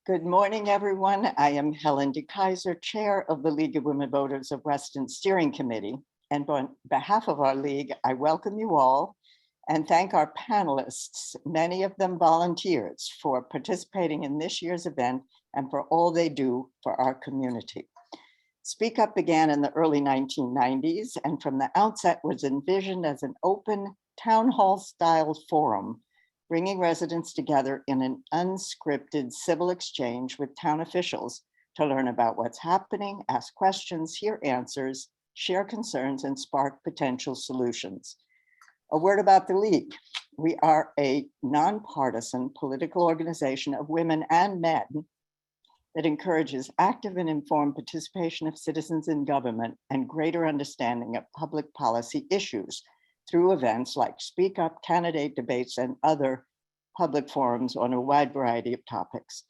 Good morning, everyone. I am Helen DeKaiser, Chair of the League of Women Voters of Weston Steering Committee. And on behalf of our league, I welcome you all and thank our panelists, many of them volunteers, for participating in this year's event and for all they do for our community. Speak Up began in the early 1990s and from the outset was envisioned as an open town hall style forum, bringing residents together in an unscripted civil exchange with town officials to learn about what's happening, ask questions, hear answers, share concerns, and spark potential solutions. A word about the League. We are a nonpartisan political organization of women and men that encourages active and informed participation of citizens in government and greater understanding of public policy issues through events like Speak Up, candidate debates, and other public forums on a wide variety of topics.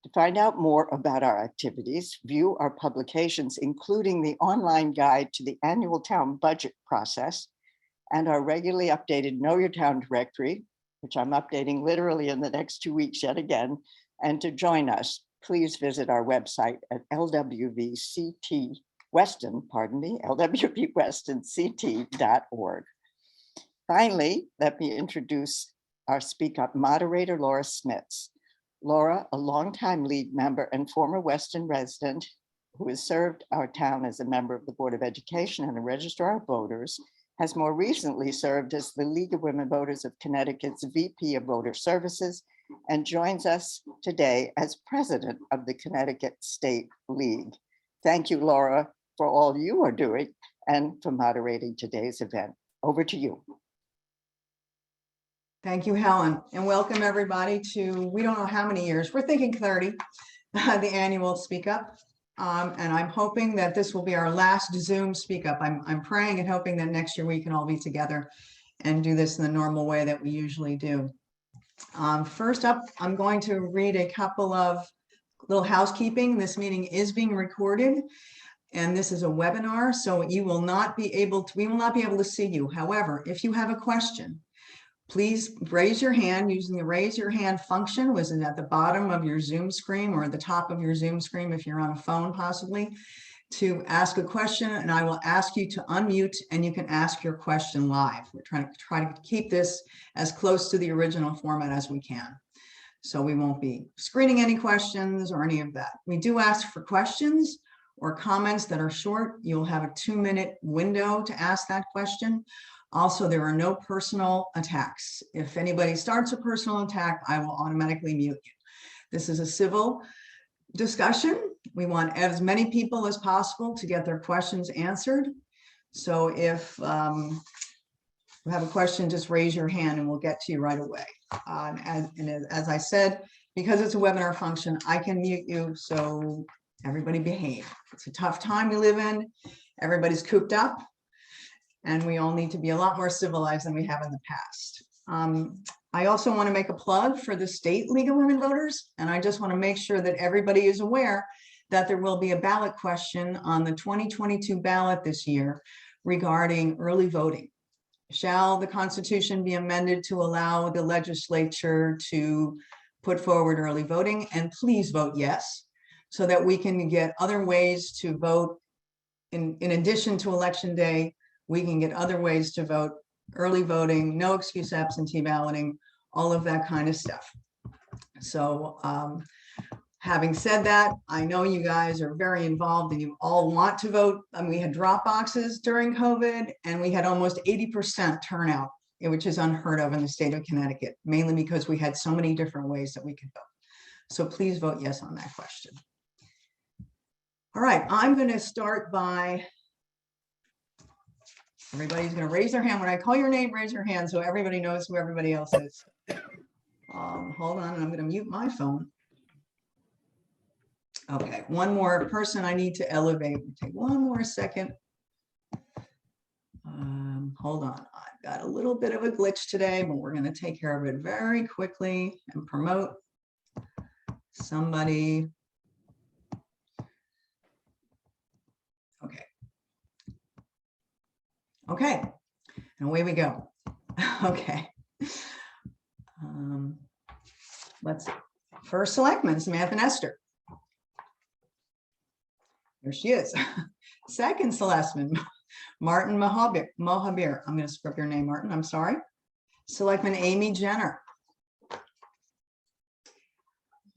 To find out more about our activities, view our publications, including the online guide to the annual town budget process and our regularly updated Know Your Town directory, which I'm updating literally in the next 2 weeks yet again. And to join us, please visit our website at LWVCT.org. Finally, let me introduce our Speak Up moderator, Laura Smits. Laura, a longtime League member and former Weston resident who has served our town as a member of the Board of Education and a registrar of voters, has more recently served as the League of Women Voters of Connecticut's VP of Voter Services and joins us today as president of the Connecticut State League. Thank you, Laura, for all you are doing and for moderating today's event. Over to you. Thank you, Helen, and welcome everybody to, we don't know how many years, we're thinking 30, the annual Speak Up. And I'm hoping that this will be our last Zoom Speak Up. I'm praying and hoping that next year we can all be together and do this in the normal way that we usually do. First up, I'm going to read a couple of little housekeeping. This meeting is being recorded and this is a webinar, so you will not be able to, we will not be able to see you. However, if you have a question, please raise your hand using the raise your hand function, which is at the bottom of your Zoom screen or at the top of your Zoom screen if you're on a phone possibly, to ask a question, and I will ask you to unmute and you can ask your question live. We're trying to keep this as close to the original format as we can. So we won't be screening any questions or any of that. We do ask for questions or comments that are short. You'll have a 2-minute window to ask that question. Also, there are no personal attacks. If anybody starts a personal attack, I will automatically mute you. This is a civil discussion. We want as many people as possible to get their questions answered. So if you have a question, just raise your hand and we'll get to you right away. As I said, because it's a webinar function, I can mute you, so everybody behave. It's a tough time we live in. Everybody's cooped up. And we all need to be a lot more civilized than we have in the past. I also want to make a plug for the State League of Women Voters. And I just want to make sure that everybody is aware that there will be a ballot question on the 2022 ballot this year regarding early voting. Shall the Constitution be amended to allow the legislature to put forward early voting? And please vote yes, so that we can get other ways to vote in addition to Election Day. We can get other ways to vote, early voting, no excuse absentee balloting, all of that kind of stuff. So having said that, I know you guys are very involved and you all want to vote. We had drop boxes during COVID and we had almost 80% turnout, which is unheard of in the state of Connecticut, mainly because we had so many different ways that we could vote. So please vote yes on that question. All right, I'm going to start by, everybody's going to raise their hand. When I call your name, raise your hand so everybody knows who everybody else is. Hold on, I'm going to mute my phone. Okay, one more person I need to elevate. Take one more second. Hold on, I've got a little bit of a glitch today, but we're going to take care of it very quickly and promote somebody. Okay. Okay, and away we go. Okay. Let's see. First selectman, Samantha Nestor. There she is. Second selectman, Martin Mohabir. I'm going to screw up your name, Martin. I'm sorry. Selectman Amy Jenner.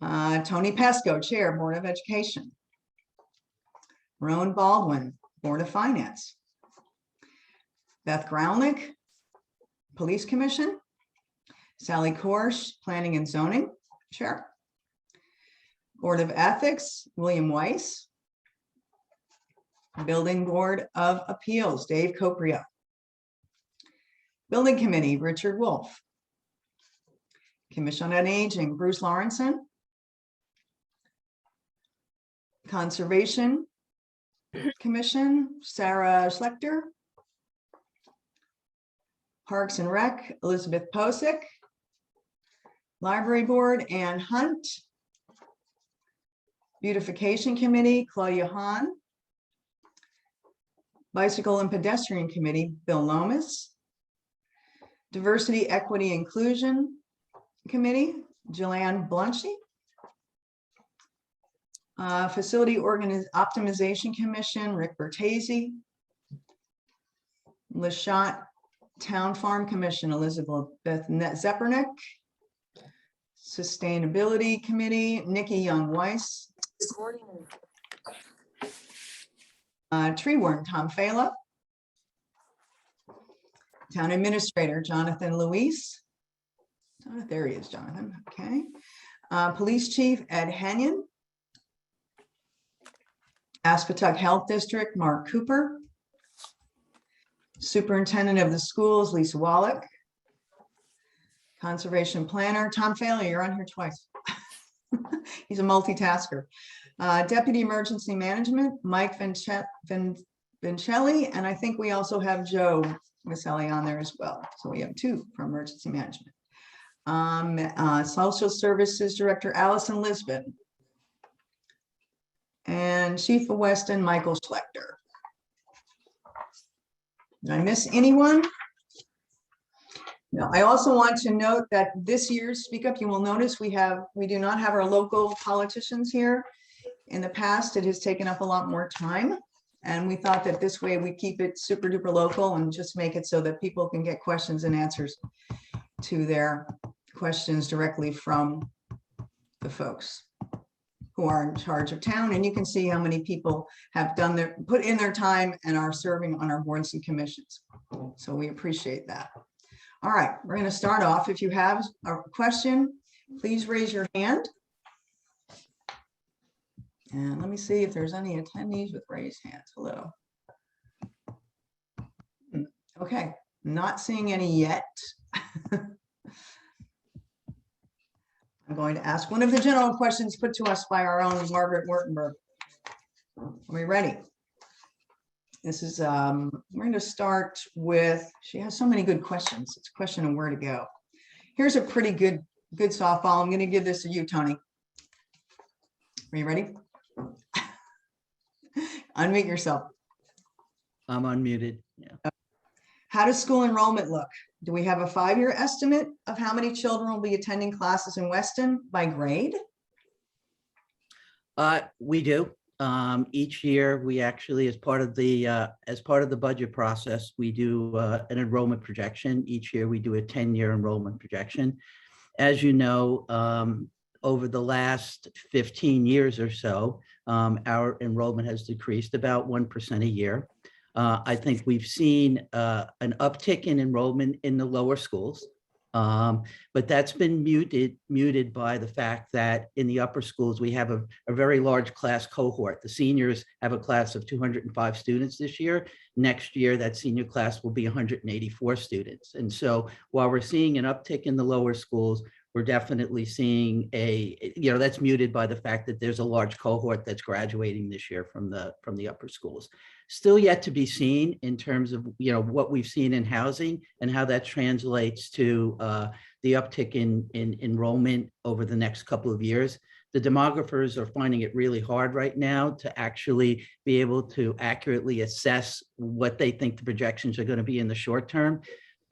Tony Pesco, Chair, Board of Education. Roan Baldwin, Board of Finance. Beth Grownick, Police Commission. Sally Korsh, Planning and Zoning, Chair. Board of Ethics, William Weiss. Building Board of Appeals, Dave Coprio. Building Committee, Richard Wolf. Commission on Aging, Bruce Lawrenson. Conservation Commission, Sarah Schlechter. Parks and Rec, Elizabeth Posick. Library Board, Ann Hunt. Beautification Committee, Claudia Hahn. Bicycle and Pedestrian Committee, Bill Lomas. Diversity, Equity, Inclusion Committee, Jillian Blanchi. Facility Optimization Commission, Rick Bertese. Lashant Town Farm Commission, Elizabeth Zepernick. Sustainability Committee, Nikki Young-Weiss. Tree Warden, Tom Fela. Town Administrator, Jonathan Luis. There he is, Jonathan. Okay. Police Chief, Ed Henyon. Aspetuck Health District, Mark Cooper. Superintendent of the Schools, Lisa Wallach. Conservation Planner, Tom Fela, you're on here twice. He's a multitasker. Deputy Emergency Management, Mike Vincelli, and I think we also have Joe Vincelli on there as well. So we have two from Emergency Management. Social Services Director, Allison Lisbon. And Chief of Weston, Michael Schlechter. Did I miss anyone? No, I also want to note that this year's Speak Up, you will notice we do not have our local politicians here. In the past, it has taken up a lot more time. And we thought that this way we keep it super duper local and just make it so that people can get questions and answers to their questions directly from the folks who are in charge of town. And you can see how many people have put in their time and are serving on our boards and commissions. So we appreciate that. All right, we're going to start off. If you have a question, please raise your hand. And let me see if there's any attendees with raised hands. Hello. Okay, not seeing any yet. I'm going to ask one of the general questions put to us by our own Margaret Wurtenberg. Are we ready? This is, we're going to start with, she has so many good questions. It's a question of where to go. Here's a pretty good softball. I'm going to give this to you, Tony. Are you ready? Unmute yourself. I'm unmuted. Yeah. How does school enrollment look? Do we have a 5-year estimate of how many children will be attending classes in Weston by grade? We do. Each year, we actually, as part of the budget process, we do an enrollment projection. Each year, we do a 10-year enrollment projection. As you know, over the last 15 years or so, our enrollment has decreased about 1% a year. I think we've seen an uptick in enrollment in the lower schools, but that's been muted by the fact that in the upper schools, we have a very large class cohort. The seniors have a class of 205 students this year. Next year, that senior class will be 184 students. And so while we're seeing an uptick in the lower schools, we're definitely seeing that's muted by the fact that there's a large cohort that's graduating this year from the upper schools. Still yet to be seen in terms of what we've seen in housing and how that translates to the uptick in enrollment over the next couple of years. The demographers are finding it really hard right now to actually be able to accurately assess what they think the projections are going to be in the short term.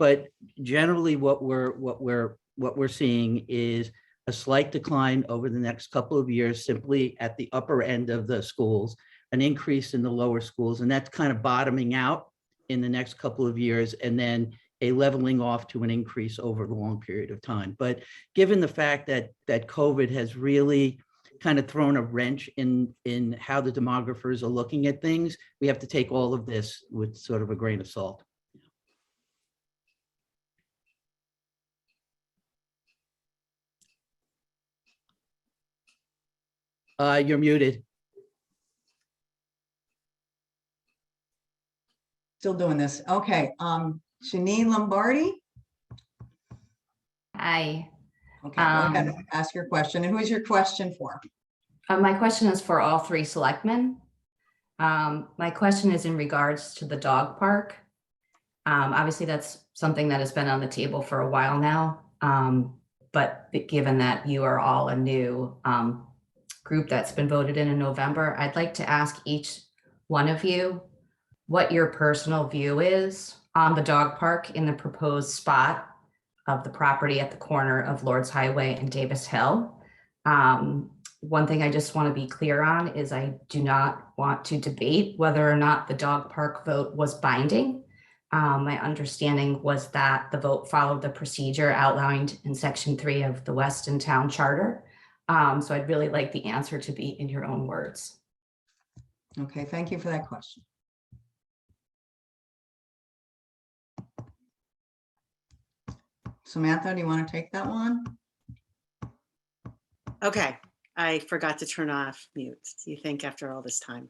But generally, what we're seeing is a slight decline over the next couple of years, simply at the upper end of the schools, an increase in the lower schools, and that's kind of bottoming out in the next couple of years, and then a leveling off to an increase over a long period of time. But given the fact that COVID has really kind of thrown a wrench in how the demographers are looking at things, we have to take all of this with sort of a grain of salt. You're muted. Still doing this. Okay. Janine Lombardi. Hi. Okay, go ahead. Ask your question. And who's your question for? My question is for all three selectmen. My question is in regards to the dog park. Obviously, that's something that has been on the table for a while now. But given that you are all a new group that's been voted in November, I'd like to ask each one of you what your personal view is on the dog park in the proposed spot of the property at the corner of Lord's Highway and Davis Hill. One thing I just want to be clear on is I do not want to debate whether or not the dog park vote was binding. My understanding was that the vote followed the procedure outlined in Section 3 of the Weston Town Charter. So I'd really like the answer to be in your own words. Okay, thank you for that question. Samantha, do you want to take that one? Okay, I forgot to turn off mute. Do you think after all this time?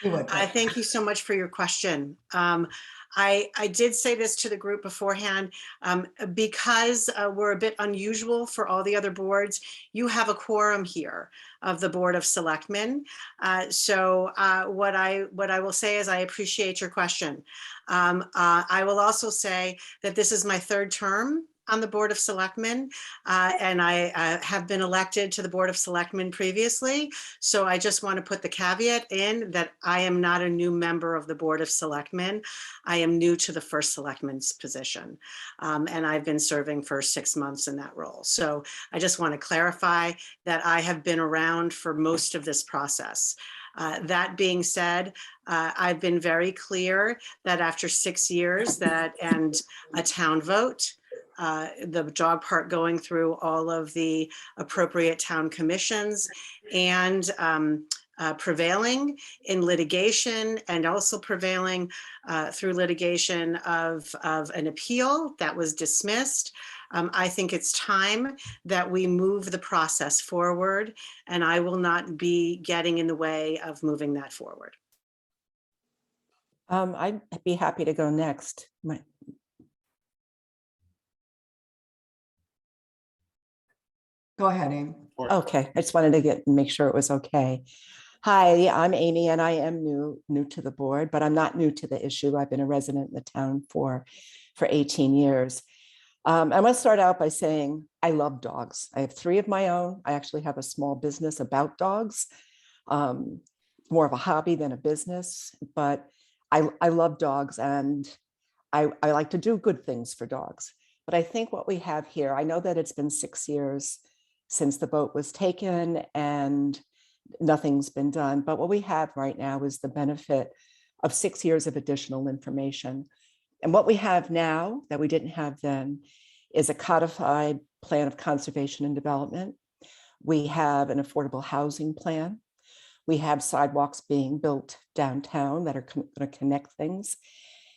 You would. I thank you so much for your question. I did say this to the group beforehand, because we're a bit unusual for all the other boards. You have a quorum here of the Board of Selectmen. So what I will say is I appreciate your question. I will also say that this is my third term on the Board of Selectmen, and I have been elected to the Board of Selectmen previously. So I just want to put the caveat in that I am not a new member of the Board of Selectmen. I am new to the first Selectman's position, and I've been serving for 6 months in that role. So I just want to clarify that I have been around for most of this process. That being said, I've been very clear that after 6 years and a town vote, the dog park going through all of the appropriate town commissions and prevailing in litigation, and also prevailing through litigation of an appeal that was dismissed. I think it's time that we move the process forward, and I will not be getting in the way of moving that forward. I'd be happy to go next. Go ahead, Amy. Okay, I just wanted to make sure it was okay. Hi, I'm Amy, and I am new to the board, but I'm not new to the issue. I've been a resident in the town for 18 years. I want to start out by saying I love dogs. I have 3 of my own. I actually have a small business about dogs, more of a hobby than a business, but I love dogs, and I like to do good things for dogs. But I think what we have here, I know that it's been 6 years since the vote was taken and nothing's been done. But what we have right now is the benefit of 6 years of additional information. And what we have now that we didn't have then is a codified plan of conservation and development. We have an affordable housing plan. We have sidewalks being built downtown that are going to connect things.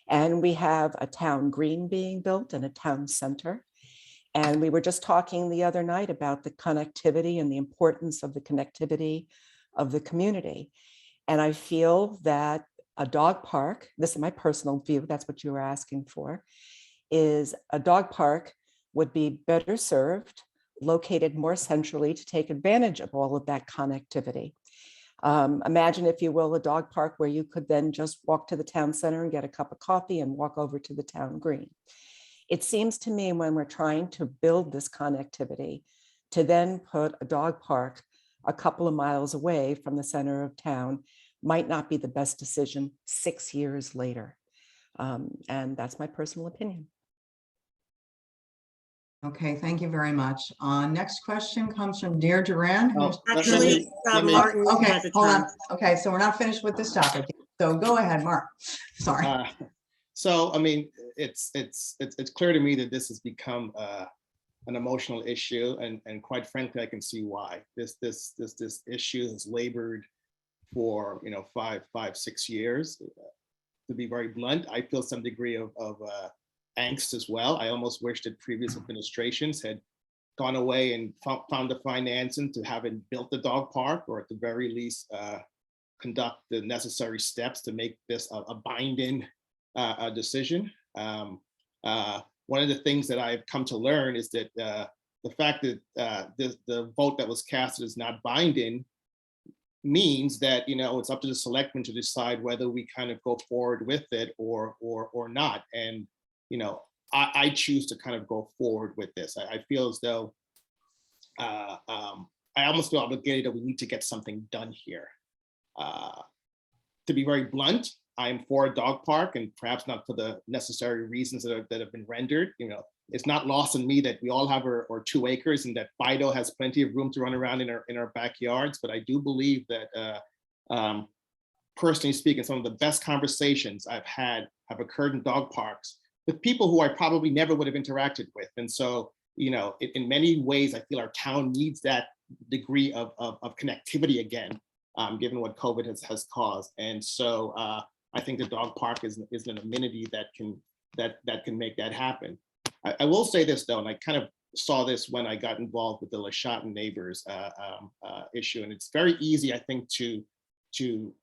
And we have a town green being built and a town center. And we were just talking the other night about the connectivity and the importance of the connectivity of the community. And I feel that a dog park, this is my personal view, that's what you were asking for, is a dog park would be better served, located more centrally to take advantage of all of that connectivity. Imagine, if you will, a dog park where you could then just walk to the town center and get a cup of coffee and walk over to the town green. It seems to me, when we're trying to build this connectivity, to then put a dog park a couple of miles away from the center of town might not be the best decision 6 years later. And that's my personal opinion. Okay, thank you very much. Next question comes from Dear Duran. who's- Actually, let me- Martin Okay, has a hold on. time. Okay, so we're not finished with this topic. So go ahead, Mark. Sorry. So, I mean, it's clear to me that this has become an emotional issue, and quite frankly, I can see why. This issue has labored for 5-6 years. To be very blunt, I feel some degree of angst as well. I almost wish that previous administrations had gone away and found the financing to have it built the dog park, or at the very least conduct the necessary steps to make this a binding decision. One of the things that I've come to learn is that the fact that the vote that was cast is not binding means that it's up to the selectmen to decide whether we kind of go forward with it or not. And I choose to kind of go forward with this. I feel as though I almost feel obligated that we need to get something done here. To be very blunt, I am for a dog park, and perhaps not for the necessary reasons that have been rendered. It's not lost on me that we all have our 2 acres, and that Fido has plenty of room to run around in our backyards. But I do believe that, personally speaking, some of the best conversations I've had have occurred in dog parks with people who I probably never would have interacted with. And so, in many ways, I feel our town needs that degree of connectivity again, given what COVID has caused. And so I think the dog park is an amenity that can make that happen. I will say this though, and I kind of saw this when I got involved with the LaChatan neighbors issue, and it's very easy, I think, to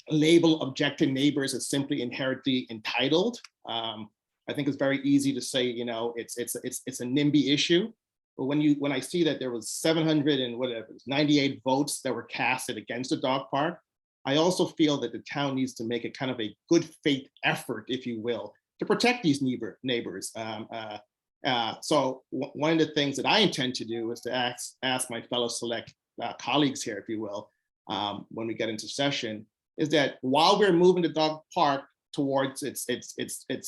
label objecting neighbors as simply inherently entitled. I think it's very easy to say, it's a NIMBY issue. But when I see that there was 798 votes that were casted against the dog park, I also feel that the town needs to make a kind of a good faith effort, if you will, to protect these neighbors. So one of the things that I intend to do is to ask my fellow select colleagues here, if you will, when we get into session, is that while we're moving the dog park towards its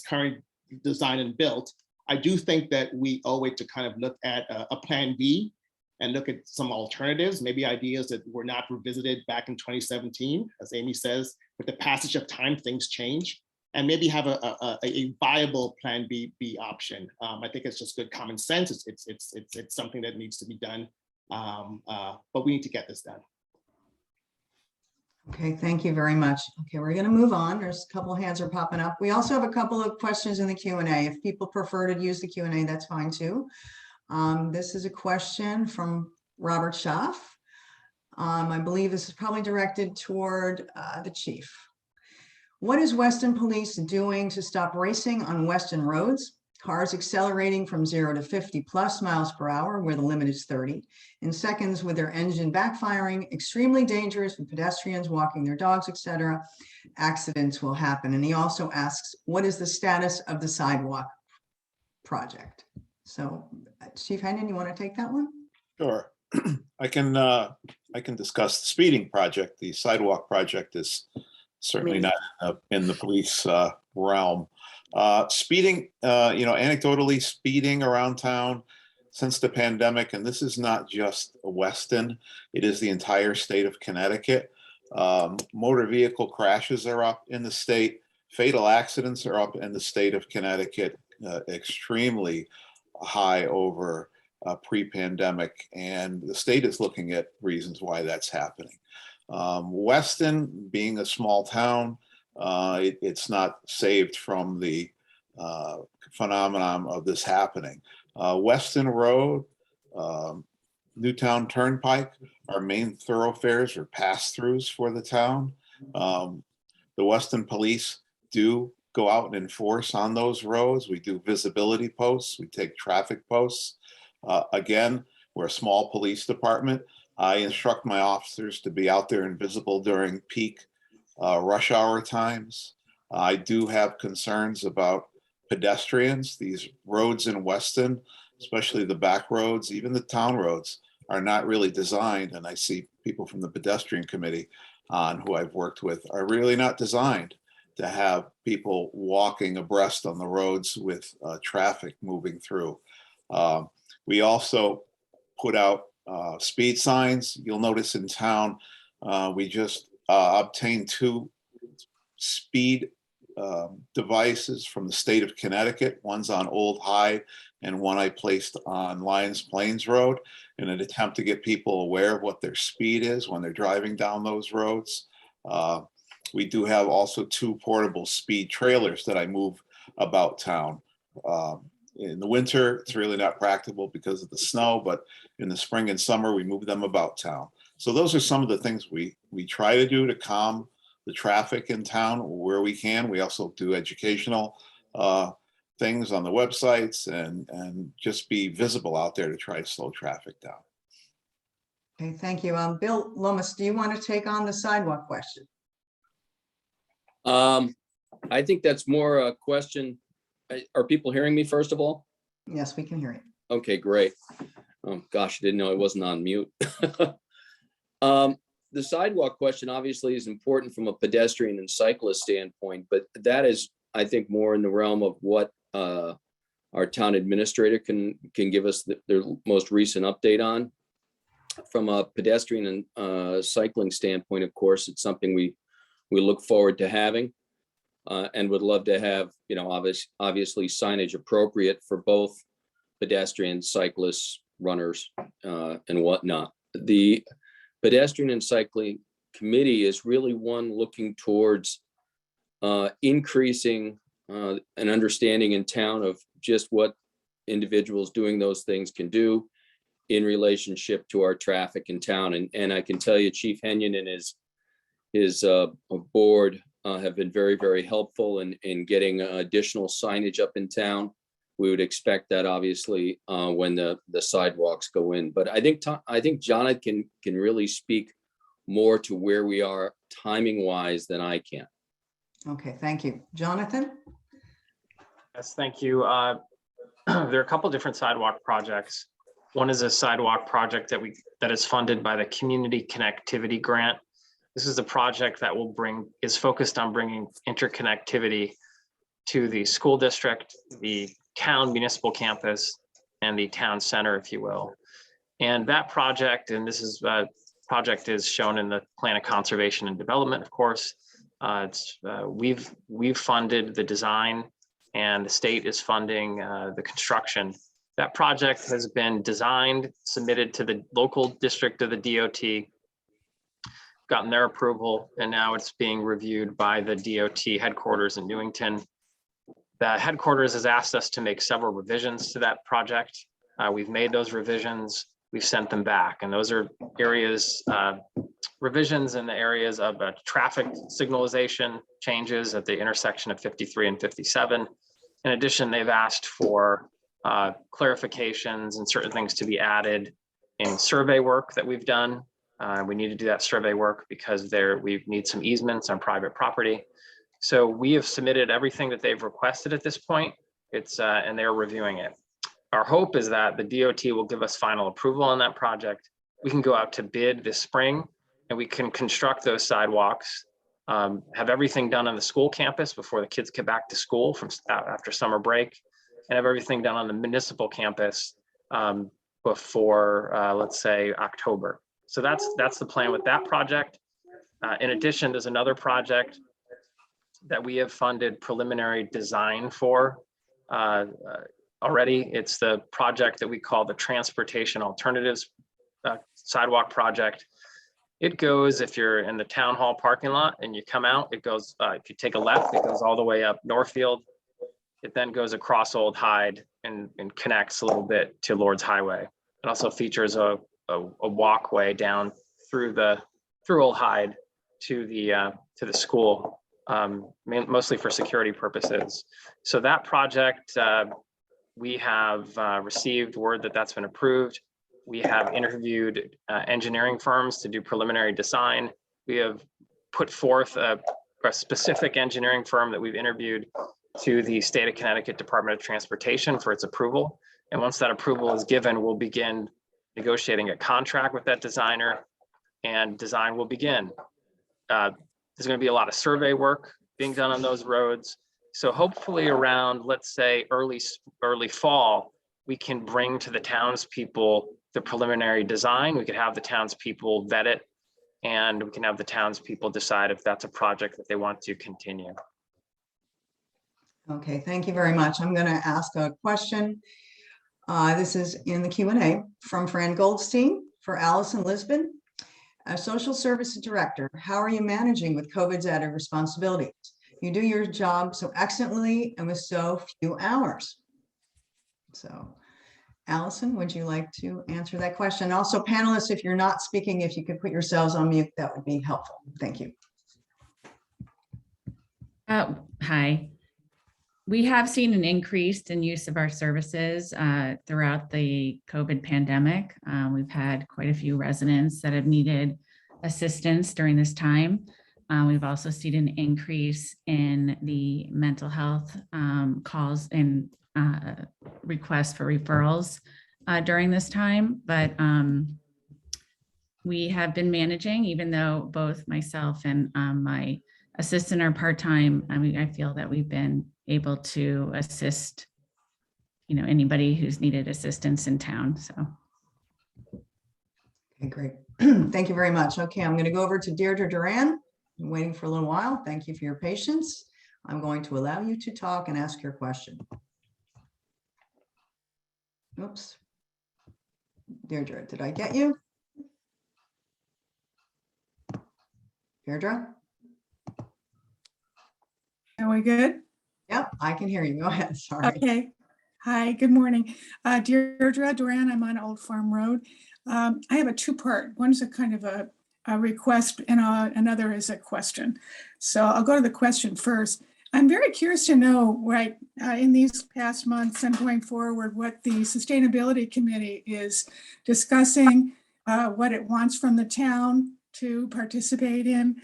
current design and built, I do think that we owe it to kind of look at a plan B and look at some alternatives, maybe ideas that were not revisited back in 2017. As Amy says, with the passage of time, things change, and maybe have a viable plan B option. I think it's just good common sense. It's something that needs to be done, but we need to get this done. Okay, thank you very much. Okay, we're going to move on. There's a couple of hands are popping up. We also have a couple of questions in the Q&A. If people prefer to use the Q&A, that's fine too. This is a question from Robert Schaff. I believe this is probably directed toward the chief. What is Weston Police doing to stop racing on Weston roads? Cars accelerating from 0 to 50 plus miles per hour, where the limit is 30, in seconds with their engine backfiring, extremely dangerous for pedestrians walking their dogs, etc. Accidents will happen. And he also asks, what is the status of the sidewalk project? So Chief Hennon, you want to take that one? Sure. I can discuss the speeding project. The sidewalk project is certainly not in the police realm. Speeding, anecdotally, speeding around town since the pandemic, and this is not just Weston, it is the entire state of Connecticut. Motor vehicle crashes are up in the state. Fatal accidents are up in the state of Connecticut, extremely high over pre-pandemic, and the state is looking at reasons why that's happening. Weston, being a small town, it's not saved from the phenomenon of this happening. Weston Road, Newtown Turnpike, our main thoroughfares or pass-throughs for the town. The Weston Police do go out and enforce on those roads. We do visibility posts, we take traffic posts. Again, we're a small police department. I instruct my officers to be out there and visible during peak rush hour times. I do have concerns about pedestrians. These roads in Weston, especially the back roads, even the town roads, are not really designed, and I see people from the pedestrian committee on who I've worked with, are really not designed to have people walking abreast on the roads with traffic moving through. We also put out speed signs. You'll notice in town, we just obtained 2 speed devices from the state of Connecticut. One's on Old Hyde and one I placed on Lions Plains Road in an attempt to get people aware of what their speed is when they're driving down those roads. We do have also 2 portable speed trailers that I move about town. In the winter, it's really not practical because of the snow, but in the spring and summer, we move them about town. So those are some of the things we try to do to calm the traffic in town where we can. We also do educational things on the websites and just be visible out there to try to slow traffic down. Okay, thank you. Bill Lomas, do you want to take on the sidewalk question? I think that's more a question. Are people hearing me, first of all? Yes, we can hear you. Okay, great. Oh, gosh, I didn't know I wasn't on mute. The sidewalk question obviously is important from a pedestrian and cyclist standpoint, but that is, I think, more in the realm of what our town administrator can give us their most recent update on. From a pedestrian and cycling standpoint, of course, it's something we look forward to having and would love to have, obviously signage appropriate for both pedestrians, cyclists, runners, and whatnot. The pedestrian and cycling committee is really one looking towards increasing an understanding in town of just what individuals doing those things can do in relationship to our traffic in town. And I can tell you, Chief Henyon and his board have been very, very helpful in getting additional signage up in town. We would expect that obviously when the sidewalks go in. But I think Jonathan can really speak more to where we are timing wise than I can. Okay, thank you. Jonathan? Yes, thank you. There are a couple different sidewalk projects. One is a sidewalk project that is funded by the Community Connectivity Grant. This is a project that is focused on bringing interconnectivity to the school district, the town municipal campus, and the town center, if you will. And that project, and this is project is shown in the Plan of Conservation and Development, of course. We've funded the design, and the state is funding the construction. That project has been designed, submitted to the local district of the DOT, gotten their approval, and now it's being reviewed by the DOT headquarters in Newington. The headquarters has asked us to make several revisions to that project. We've made those revisions, we've sent them back, and those are areas, revisions in the areas of traffic signalization changes at the intersection of 53 and 57. In addition, they've asked for clarifications and certain things to be added in survey work that we've done. We need to do that survey work because we need some easements on private property. So we have submitted everything that they've requested at this point. And they're reviewing it. Our hope is that the DOT will give us final approval on that project. We can go out to bid this spring and we can construct those sidewalks, have everything done on the school campus before the kids get back to school from after summer break, and have everything done on the municipal campus before, let's say, October. So that's the plan with that project. In addition, there's another project that we have funded preliminary design for already. It's the project that we call the Transportation Alternatives Sidewalk Project. It goes, if you're in the town hall parking lot and you come out, it goes, if you take a left, it goes all the way up Northfield. It then goes across Old Hyde and connects a little bit to Lord's Highway. It also features a walkway down through Old Hyde to the school, mostly for security purposes. So that project, we have received word that that's been approved. We have interviewed engineering firms to do preliminary design. We have put forth a specific engineering firm that we've interviewed to the State of Connecticut Department of Transportation for its approval. And once that approval is given, we'll begin negotiating a contract with that designer, and design will begin. There's going to be a lot of survey work being done on those roads. So hopefully around, let's say, early fall, we can bring to the townspeople the preliminary design. We could have the townspeople vet it, and we can have the townspeople decide if that's a project that they want to continue. Okay, thank you very much. I'm going to ask a question. This is in the Q&A from Fran Goldstein for Allison Lisbon. As Social Services Director, how are you managing with COVID's added responsibilities? You do your job so excellently and with so few hours. So, Allison, would you like to answer that question? Also, panelists, if you're not speaking, if you could put yourselves on mute, that would be helpful. Thank you. Hi. We have seen an increase in use of our services throughout the COVID pandemic. We've had quite a few residents that have needed assistance during this time. We've also seen an increase in the mental health calls and requests for referrals during this time. But we have been managing, even though both myself and my assistant are part-time. I mean, I feel that we've been able to assist, anybody who's needed assistance in town. So. Okay, great. Thank you very much. Okay, I'm going to go over to Deirdre Duran. I'm waiting for a little while. Thank you for your patience. I'm going to allow you to talk and ask your question. Oops. Deirdre, did I get you? Deirdre? Are we good? Yep, I can hear you. Go ahead. Sorry. Okay. Hi, good morning. Deirdre Duran, I'm on Old Farm Road. I have a two-part. One's a kind of a request and another is a question. So I'll go to the question first. I'm very curious to know, right, in these past months and going forward, what the Sustainability Committee is discussing, what it wants from the town to participate in,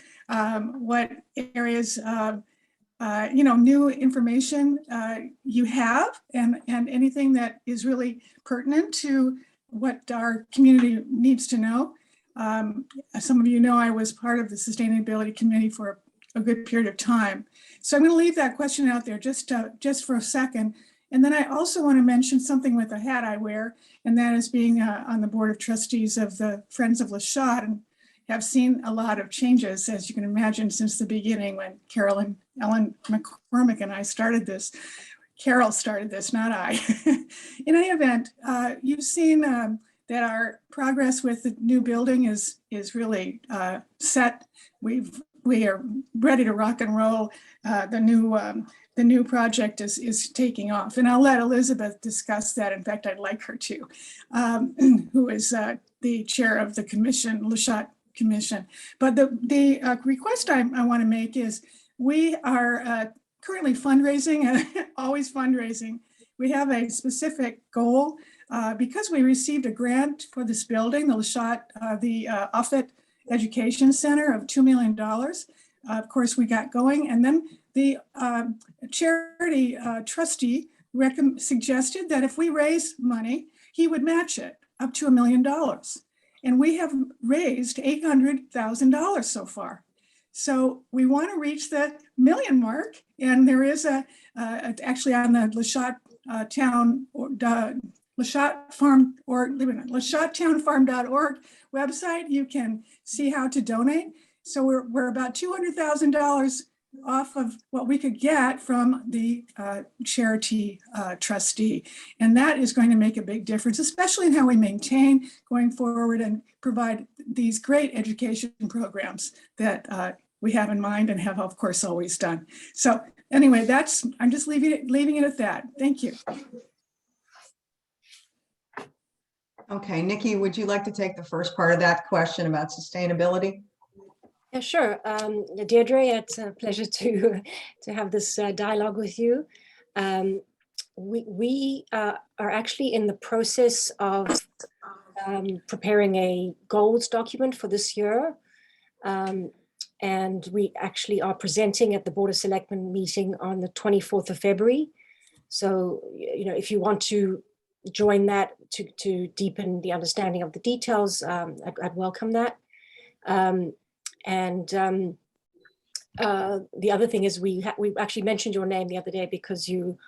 what areas of new information you have, and anything that is really pertinent to what our community needs to know. Some of you know I was part of the Sustainability Committee for a good period of time. So I'm going to leave that question out there just for a second. And then I also want to mention something with the hat I wear, and that is being on the Board of Trustees of the Friends of LaShott, and have seen a lot of changes, as you can imagine, since the beginning when Carol and Ellen McCormick and I started this. Carol started this, not I. In any event, you've seen that our progress with the new building is really set. We are ready to rock and roll. The new project is taking off, and I'll let Elizabeth discuss that. In fact, I'd like her to, who is the chair of the commission, LaShott Commission. But the request I want to make is we are currently fundraising, always fundraising. We have a specific goal because we received a grant for this building, the LaShott, the Offutt Education Center of $2 million. Of course, we got going, and then the charity trustee suggested that if we raise money, he would match it up to $1 million. And we have raised $800,000 so far. So we want to reach the million mark. And there is actually on the LaShott Town or LaShott Farm or LaShottTownFarm.org website, you can see how to donate. So we're about $200,000 off of what we could get from the charity trustee. And that is going to make a big difference, especially in how we maintain going forward and provide these great education programs that we have in mind and have, of course, always done. So anyway, I'm just leaving it at that. Thank you. Okay, Nikki, would you like to take the first part of that question about sustainability? Yeah, sure. Deirdre, it's a pleasure to have this dialogue with you. We are actually in the process of preparing a goals document for this year. And we actually are presenting at the Board of Selectmen meeting on the 24th of February. So, if you want to join that to deepen the understanding of the details, I'd welcome that. The other thing is we actually mentioned your name the other day because you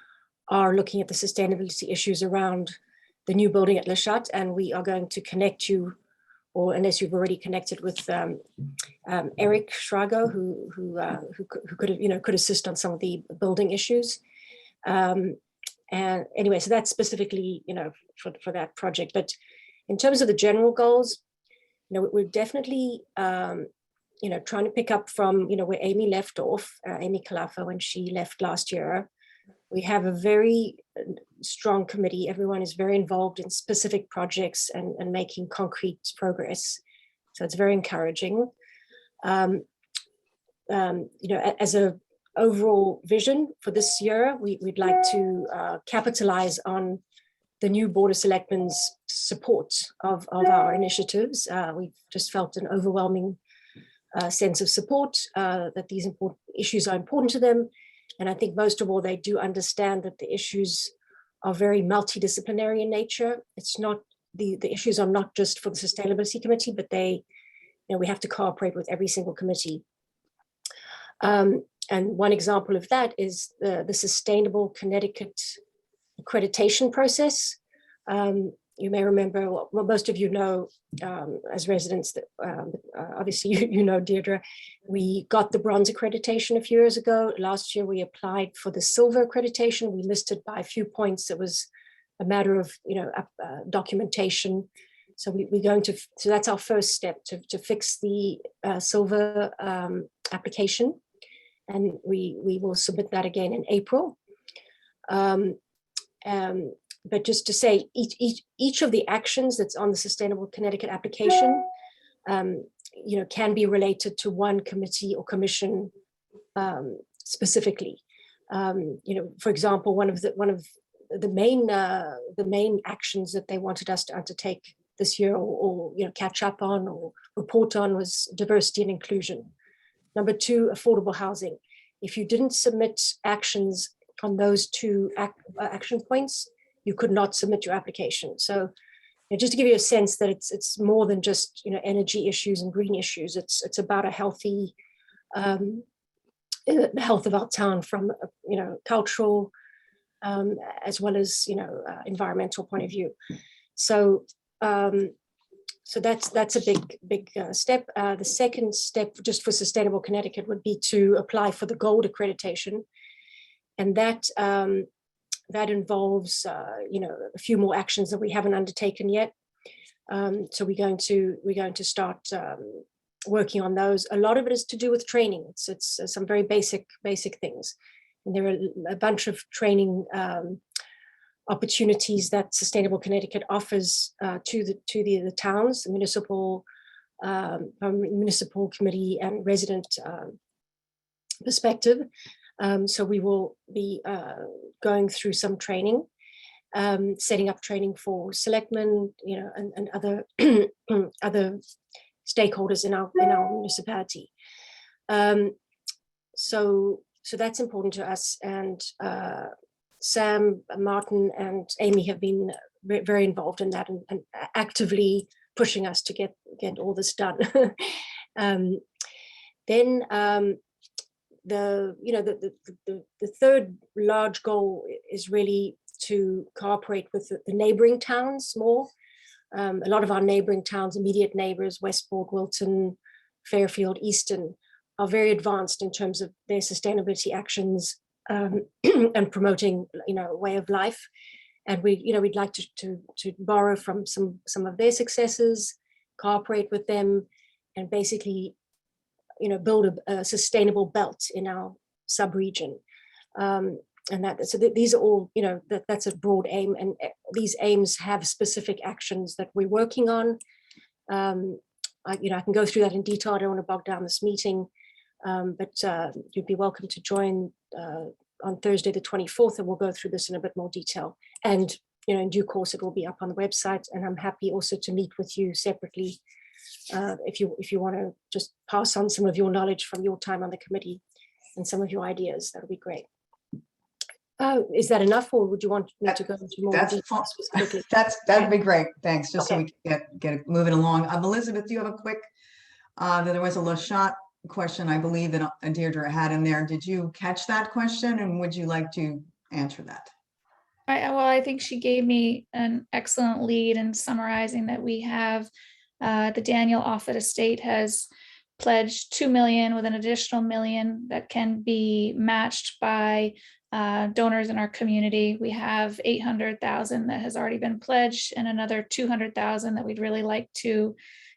are looking at the sustainability issues around the new building at Le Chat, and we are going to connect you, or unless you've already connected with Eric Schrago, who could assist on some of the building issues. And anyway, so that's specifically, for that project. But in terms of the general goals, we're definitely, trying to pick up from, where Amy left off, Amy Kalafa, when she left last year. We have a very strong committee. Everyone is very involved in specific projects and making concrete progress. So it's very encouraging. As a overall vision for this year, we'd like to capitalize on the new Board of Selectmen's support of our initiatives. We've just felt an overwhelming sense of support, that these important issues are important to them. And I think most of all, they do understand that the issues are very multidisciplinary in nature. It's not, the issues are not just for the Sustainability Committee, but we have to cooperate with every single committee. And one example of that is the Sustainable Connecticut accreditation process. You may remember, well, most of you know, as residents, that obviously you know, Deirdre, we got the bronze accreditation a few years ago. Last year, we applied for the silver accreditation. We missed it by a few points. It was a matter of, documentation. So we're going to, so that's our first step, to fix the silver application. And we will submit that again in April. But just to say, each of the actions that's on the Sustainable Connecticut application, can be related to one committee or commission specifically. For example, one of the main actions that they wanted us to undertake this year, or catch up on or report on, was diversity and inclusion. Number 2, affordable housing. If you didn't submit actions on those 2 action points, you could not submit your application. So just to give you a sense that it's more than just energy issues and green issues. It's about a healthy health of our town from cultural as well as environmental point of view. So so that's a big step. The second step, just for Sustainable Connecticut, would be to apply for the gold accreditation, and that involves a few more actions that we haven't undertaken yet. So we're going to start working on those. A lot of it is to do with training. It's some very basic things, and there are a bunch of training opportunities that Sustainable Connecticut offers to the towns, the municipal committee and resident perspective. So we will be going through some training, setting up training for selectmen, and other other stakeholders in our municipality. So that's important to us, and Sam, Martin, and Amy have been very involved in that, and actively pushing us to get all this done. Then the third large goal is really to cooperate with the neighboring towns more. A lot of our neighboring towns, immediate neighbors, Westport, Wilton, Fairfield, Easton, are very advanced in terms of their sustainability actions and promoting, a way of life. And we'd like to borrow from some of their successes, cooperate with them, and basically, build a sustainable belt in our sub-region. So these are all, that's a broad aim, and these aims have specific actions that we're working on. I can go through that in detail. I don't want to bog down this meeting, but you'd be welcome to join on Thursday, the 24th, and we'll go through this in a bit more detail. And, in due course, it will be up on the website, and I'm happy also to meet with you separately if you want to just pass on some of your knowledge from your time on the committee and some of your ideas. That would be great. Is that enough, or would you want me to go into more detail specifically? That'd be great. Thanks. Just so we can get it moving along. Elizabeth, do you have a quick? There was a Le Chat question, I believe, that Deirdre had in there. Did you catch that question, and would you like to answer that? I think she gave me an excellent lead in summarizing that we have the Daniel Offutt Estate has pledged 2 million with an additional million that can be matched by donors in our community. We have 800,000 that has already been pledged and another 200,000 that we'd really like to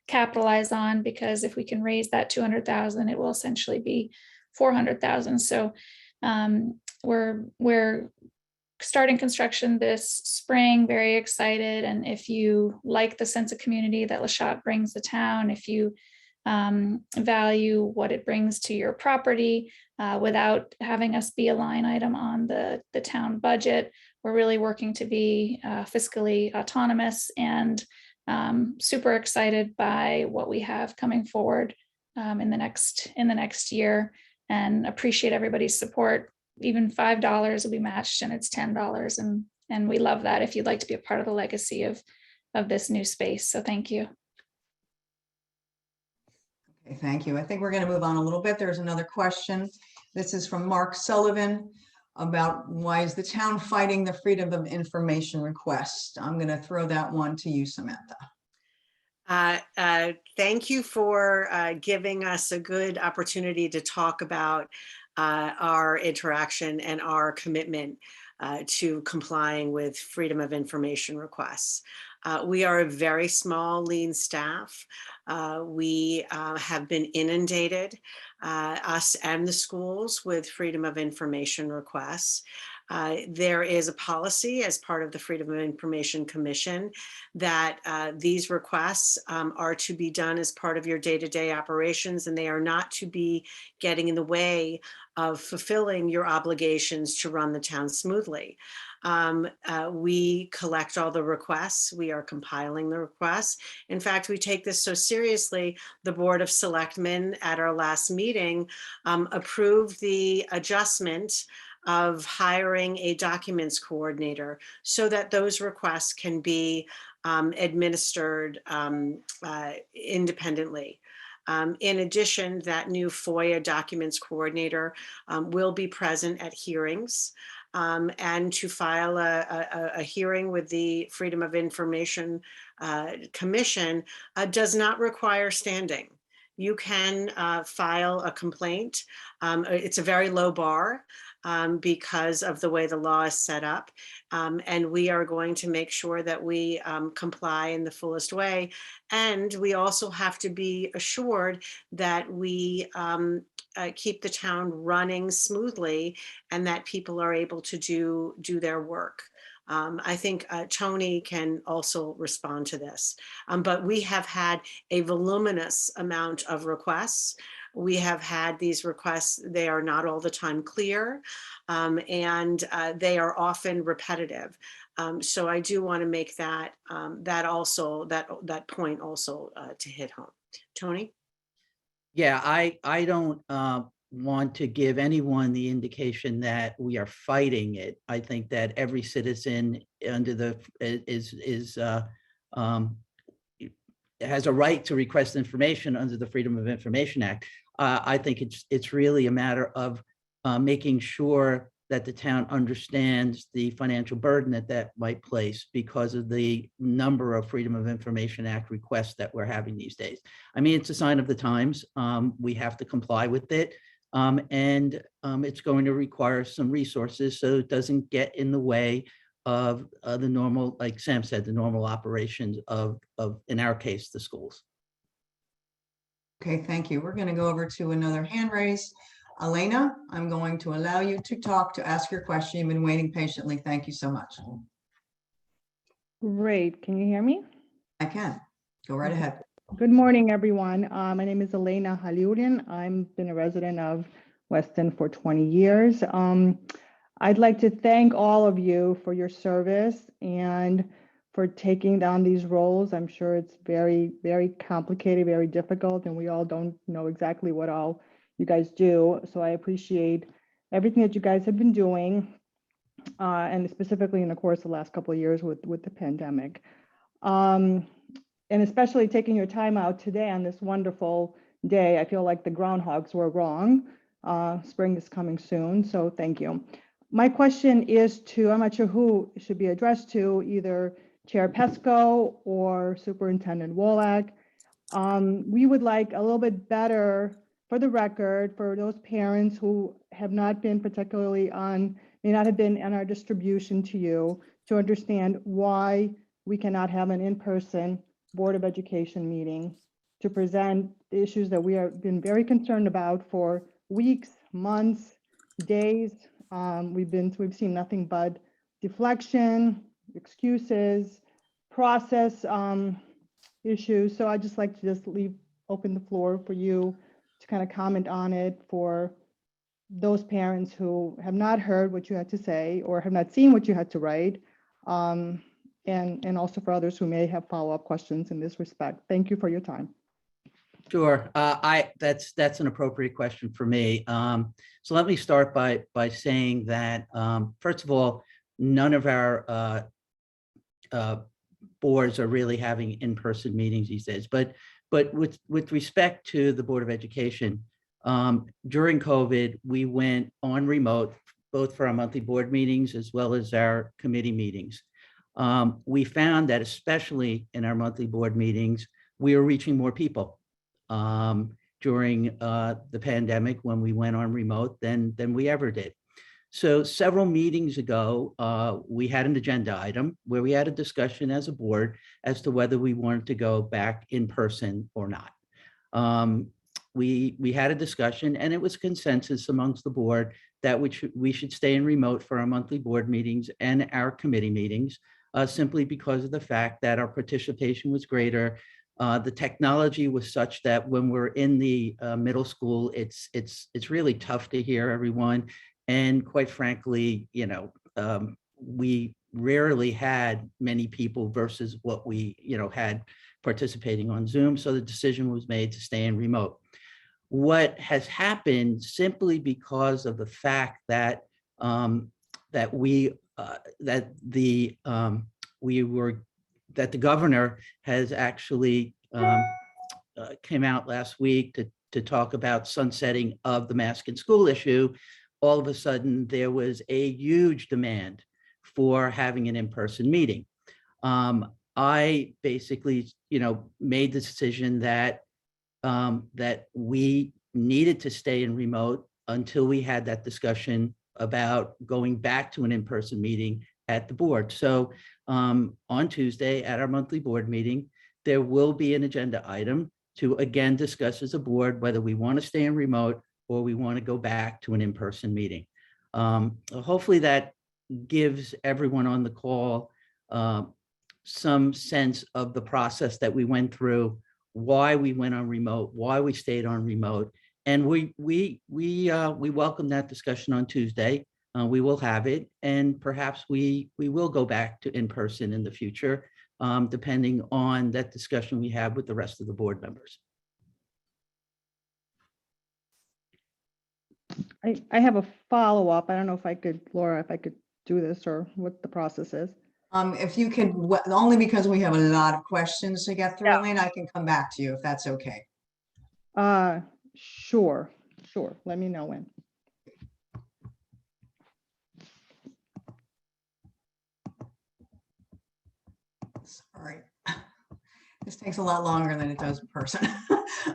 capitalize on, because if we can raise that 200,000, it will essentially be 400,000. So we're starting construction this spring, very excited. And if you like the sense of community that Le Chat brings the town, if you value what it brings to your property without having us be a line item on the town budget, we're really working to be fiscally autonomous, and super excited by what we have coming forward in the next year, and appreciate everybody's support. Even $5 will be matched, and it's $10, and we love that if you'd like to be a part of the legacy of this new space. So thank you. Okay, thank you. I think we're going to move on a little bit. There's another question. This is from Mark Sullivan about why is the town fighting the Freedom of Information request? I'm going to throw that one to you, Samantha. Thank you for giving us a good opportunity to talk about our interaction and our commitment to complying with Freedom of Information requests. We are a very small, lean staff. We have been inundated, us and the schools, with Freedom of Information requests. There is a policy as part of the Freedom of Information Commission that these requests are to be done as part of your day-to-day operations, and they are not to be getting in the way of fulfilling your obligations to run the town smoothly. We collect all the requests. We are compiling the requests. In fact, we take this so seriously, the Board of Selectmen at our last meeting approved the adjustment of hiring a documents coordinator so that those requests can be administered independently. In addition, that new FOIA documents coordinator will be present at hearings and to file a hearing with the Freedom of Information Commission does not require standing. You can file a complaint. It's a very low bar because of the way the law is set up. And we are going to make sure that we comply in the fullest way. And we also have to be assured that we keep the town running smoothly and that people are able to do their work. I think Tony can also respond to this, but we have had a voluminous amount of requests. We have had these requests, they are not all the time clear, and they are often repetitive. So I do want to make that point also to hit home. Tony? Yeah, I don't want to give anyone the indication that we are fighting it. I think that every citizen under the has a right to request information under the Freedom of Information Act. I think it's really a matter of making sure that the town understands the financial burden that might place because of the number of Freedom of Information Act requests that we're having these days. I mean, it's a sign of the times. We have to comply with it. And it's going to require some resources so it doesn't get in the way of the normal, like Sam said, the normal operations of, in our case, the schools. Okay, thank you. We're going to go over to another hand raise. Elena, I'm going to allow you to talk, to ask your question. You've been waiting patiently. Thank you so much. Great. Can you hear me? I can. Go right ahead. Good morning, everyone. My name is Elena Haliurian. I've been a resident of Weston for 20 years. I'd like to thank all of you for your service and for taking down these roles. I'm sure it's very, very complicated, very difficult, and we all don't know exactly what all you guys do. So I appreciate everything that you guys have been doing, and specifically in the course of the last couple of years with the pandemic. And especially taking your time out today on this wonderful day. I feel like the groundhogs were wrong. Spring is coming soon, so thank you. My question is to, I'm not sure who it should be addressed to, either Chair Pesco or Superintendent Wallach. We would like a little bit better, for the record, for those parents who have not been particularly may not have been in our distribution to you, to understand why we cannot have an in-person Board of Education meeting to present the issues that we have been very concerned about for weeks, months, days. We've seen nothing but deflection, excuses, process issues. So I'd just like to open the floor for you to kind of comment on it for those parents who have not heard what you had to say or have not seen what you had to write. And also for others who may have follow-up questions in this respect. Thank you for your time. Sure. That's an appropriate question for me. So let me start by saying that, first of all, none of our boards are really having in-person meetings these days. But with respect to the Board of Education, during COVID, we went on remote, both for our monthly board meetings as well as our committee meetings. We found that especially in our monthly board meetings, we were reaching more people during the pandemic when we went on remote than we ever did. So several meetings ago, we had an agenda item where we had a discussion as a board as to whether we wanted to go back in person or not. We had a discussion, and it was consensus amongst the board that we should stay in remote for our monthly board meetings and our committee meetings, simply because of the fact that our participation was greater. The technology was such that when we're in the middle school, it's really tough to hear everyone. And quite frankly, we rarely had many people versus what we, had participating on Zoom. So the decision was made to stay in remote. What has happened, simply because of the fact that that the governor has actually came out last week to talk about sunsetting of the mask in school issue. All of a sudden, there was a huge demand for having an in-person meeting. I basically, made the decision that that we needed to stay in remote until we had that discussion about going back to an in-person meeting at the board. So on Tuesday at our monthly board meeting, there will be an agenda item to again discuss as a board whether we want to stay in remote or we want to go back to an in-person meeting. Hopefully that gives everyone on the call some sense of the process that we went through, why we went on remote, why we stayed on remote, and we welcome that discussion on Tuesday. We will have it, and perhaps we will go back to in-person in the future, depending on that discussion we have with the rest of the board members. I have a follow-up. I don't know if I could, Laura, if I could do this or what the process is. If you could, only because we have a lot of questions to get through, Yeah. Elaine, I can come back to you if that's okay. Sure. Let me know when. Sorry. This takes a lot longer than it does in person.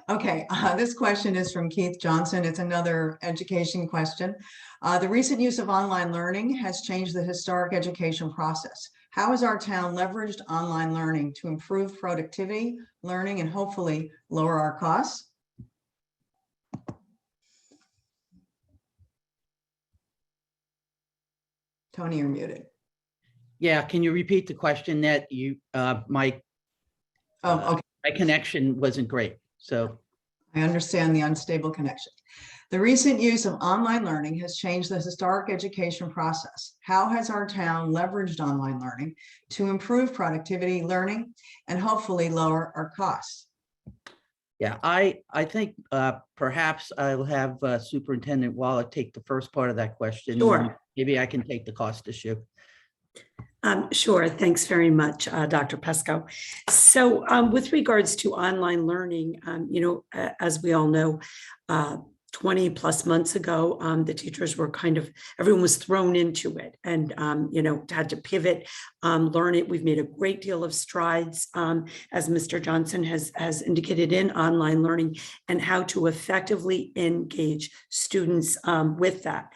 Okay, this question is from Keith Johnson. It's another education question. The recent use of online learning has changed the historic education process. How has our town leveraged online learning to improve productivity, learning, and hopefully lower our costs? Tony, you're muted. Yeah, can you repeat the question? That my connection wasn't great, so. I understand the unstable connection. The recent use of online learning has changed the historic education process. How has our town leveraged online learning to improve productivity, learning, and hopefully lower our costs? Yeah, I think perhaps I'll have Superintendent Wallach take the first part of that question. Sure. Maybe I can take the cost issue. Sure. Thanks very much, Dr. Pesco. So with regards to online learning, as we all know, 20 plus months ago, the teachers were everyone was thrown into it and, had to pivot, learn it. We've made a great deal of strides, as Mr. Johnson has indicated, in online learning and how to effectively engage students with that.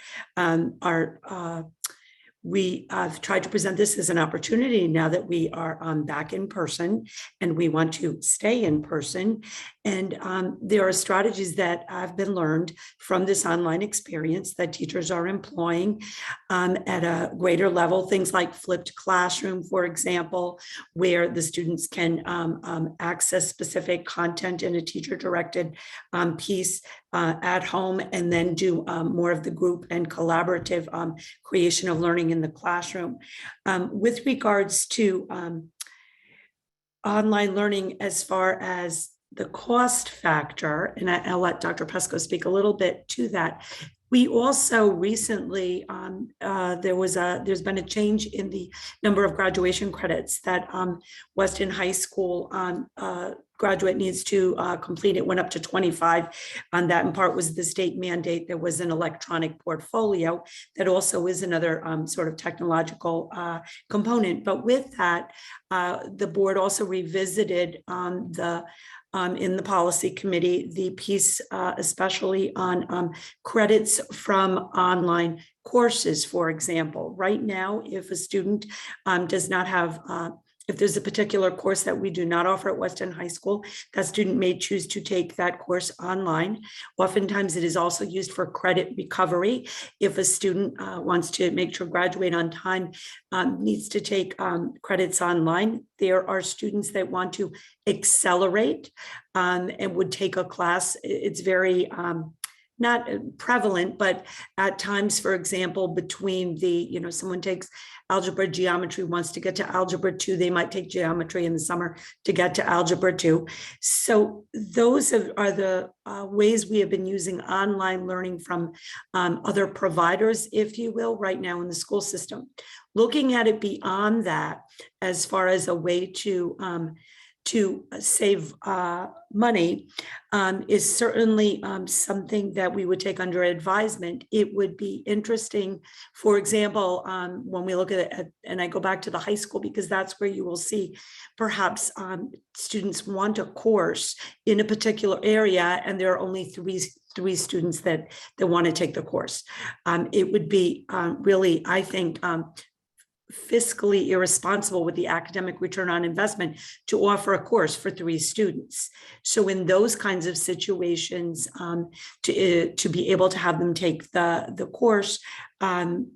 We have tried to present this as an opportunity now that we are back in person and we want to stay in person. And there are strategies that have been learned from this online experience that teachers are employing at a greater level. Things like flipped classroom, for example, where the students can access specific content in a teacher-directed piece at home and then do more of the group and collaborative creation of learning in the classroom. With regards to online learning, as far as the cost factor, and I'll let Dr. Pesco speak a little bit to that. We also recently, there's been a change in the number of graduation credits that Weston High School graduate needs to complete. It went up to 25. On that, in part, was the state mandate. There was an electronic portfolio that also is another sort of technological component. But with that, the board also revisited in the policy committee, the piece especially on credits from online courses, for example. Right now, if a student does not have if there's a particular course that we do not offer at Weston High School, that student may choose to take that course online. Oftentimes it is also used for credit recovery. If a student wants to make sure graduate on time, needs to take credits online. There are students that want to accelerate and would take a class. It's very not prevalent, but at times, for example, between someone takes algebra, geometry, wants to get to algebra 2, they might take geometry in the summer to get to algebra 2. So those are the ways we have been using online learning from other providers, if you will, right now in the school system. Looking at it beyond that, as far as a way to save money is certainly something that we would take under advisement. It would be interesting, for example, when we look at it, and I go back to the high school, because that's where you will see perhaps students want a course in a particular area, and there are only three students that want to take the course. It would be really, I think, fiscally irresponsible with the academic return on investment to offer a course for 3 students. So in those kinds of situations, to be able to have them take the course,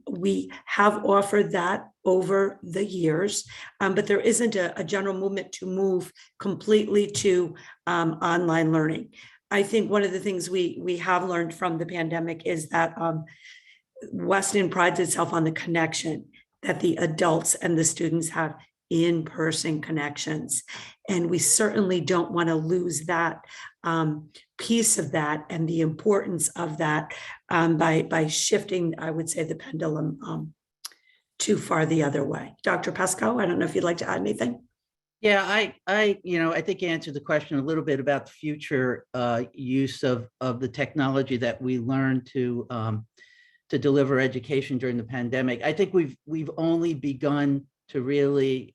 we have offered that over the years, but there isn't a general movement to move completely to online learning. I think one of the things we have learned from the pandemic is that Weston prides itself on the connection that the adults and the students have in-person connections. And we certainly don't want to lose that piece of that and the importance of that by shifting, I would say, the pendulum too far the other way. Dr. Pesco, I don't know if you'd like to add anything. Yeah, I think you answered the question a little bit about the future use of the technology that we learned to deliver education during the pandemic. I think we've only begun to really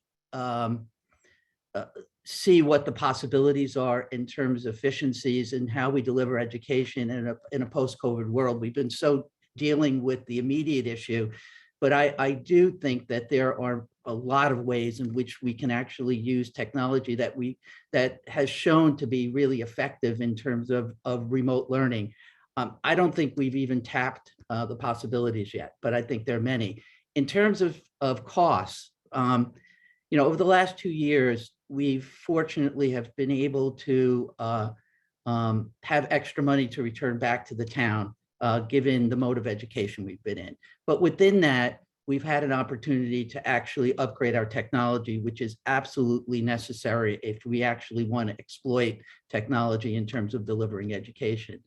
see what the possibilities are in terms of efficiencies and how we deliver education in a post-COVID world. We've been so dealing with the immediate issue, but I do think that there are a lot of ways in which we can actually use technology that has shown to be really effective in terms of remote learning. I don't think we've even tapped the possibilities yet, but I think there are many. In terms of costs, over the last 2 years, we fortunately have been able to have extra money to return back to the town, given the mode of education we've been in. But within that, we've had an opportunity to actually upgrade our technology, which is absolutely necessary if we actually want to exploit technology in terms of delivering education.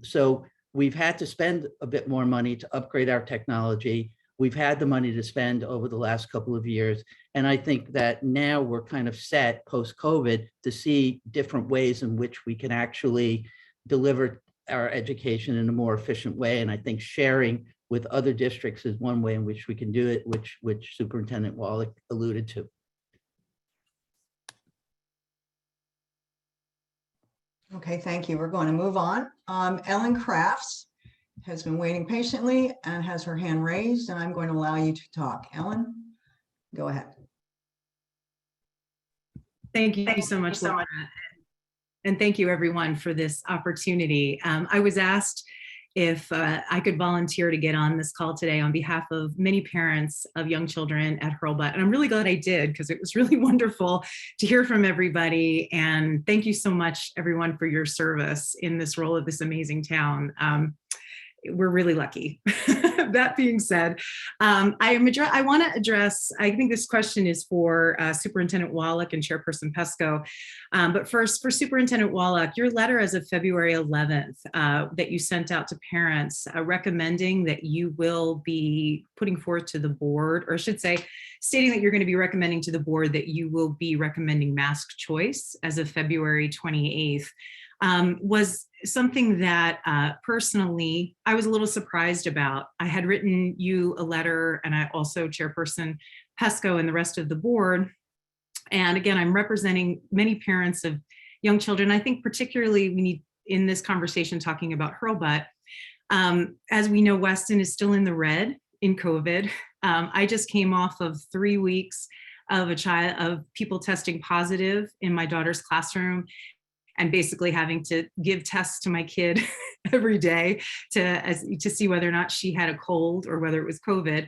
So we've had to spend a bit more money to upgrade our technology. We've had the money to spend over the last couple of years. And I think that now we're kind of set post-COVID to see different ways in which we can actually deliver our education in a more efficient way. And I think sharing with other districts is one way in which we can do it, which Superintendent Wallach alluded to. Okay, thank you. We're going to move on. Ellen Crafts has been waiting patiently and has her hand raised, and I'm going to allow you to talk. Ellen, go ahead. Thank you so much, Laura. And thank you everyone for this opportunity. I was asked if I could volunteer to get on this call today on behalf of many parents of young children at Hurlbut. And I'm really glad I did, because it was really wonderful to hear from everybody. And thank you so much, everyone, for your service in this role of this amazing town. We're really lucky. That being said, I want to address, I think this question is for Superintendent Wallach and Chairperson Pesco. But first, for Superintendent Wallach, your letter as of February 11th that you sent out to parents recommending that you will be putting forth to the board, or I should say, stating that you're going to be recommending to the board that you will be recommending mask choice as of February 28th. Was something that personally I was a little surprised about. I had written you a letter, and I also Chairperson Pesco and the rest of the board. And again, I'm representing many parents of young children. I think particularly we need in this conversation talking about Hurlbut. As we know, Weston is still in the red in COVID. I just came off of 3 weeks of people testing positive in my daughter's classroom, and basically having to give tests to my kid every day to see whether or not she had a cold or whether it was COVID.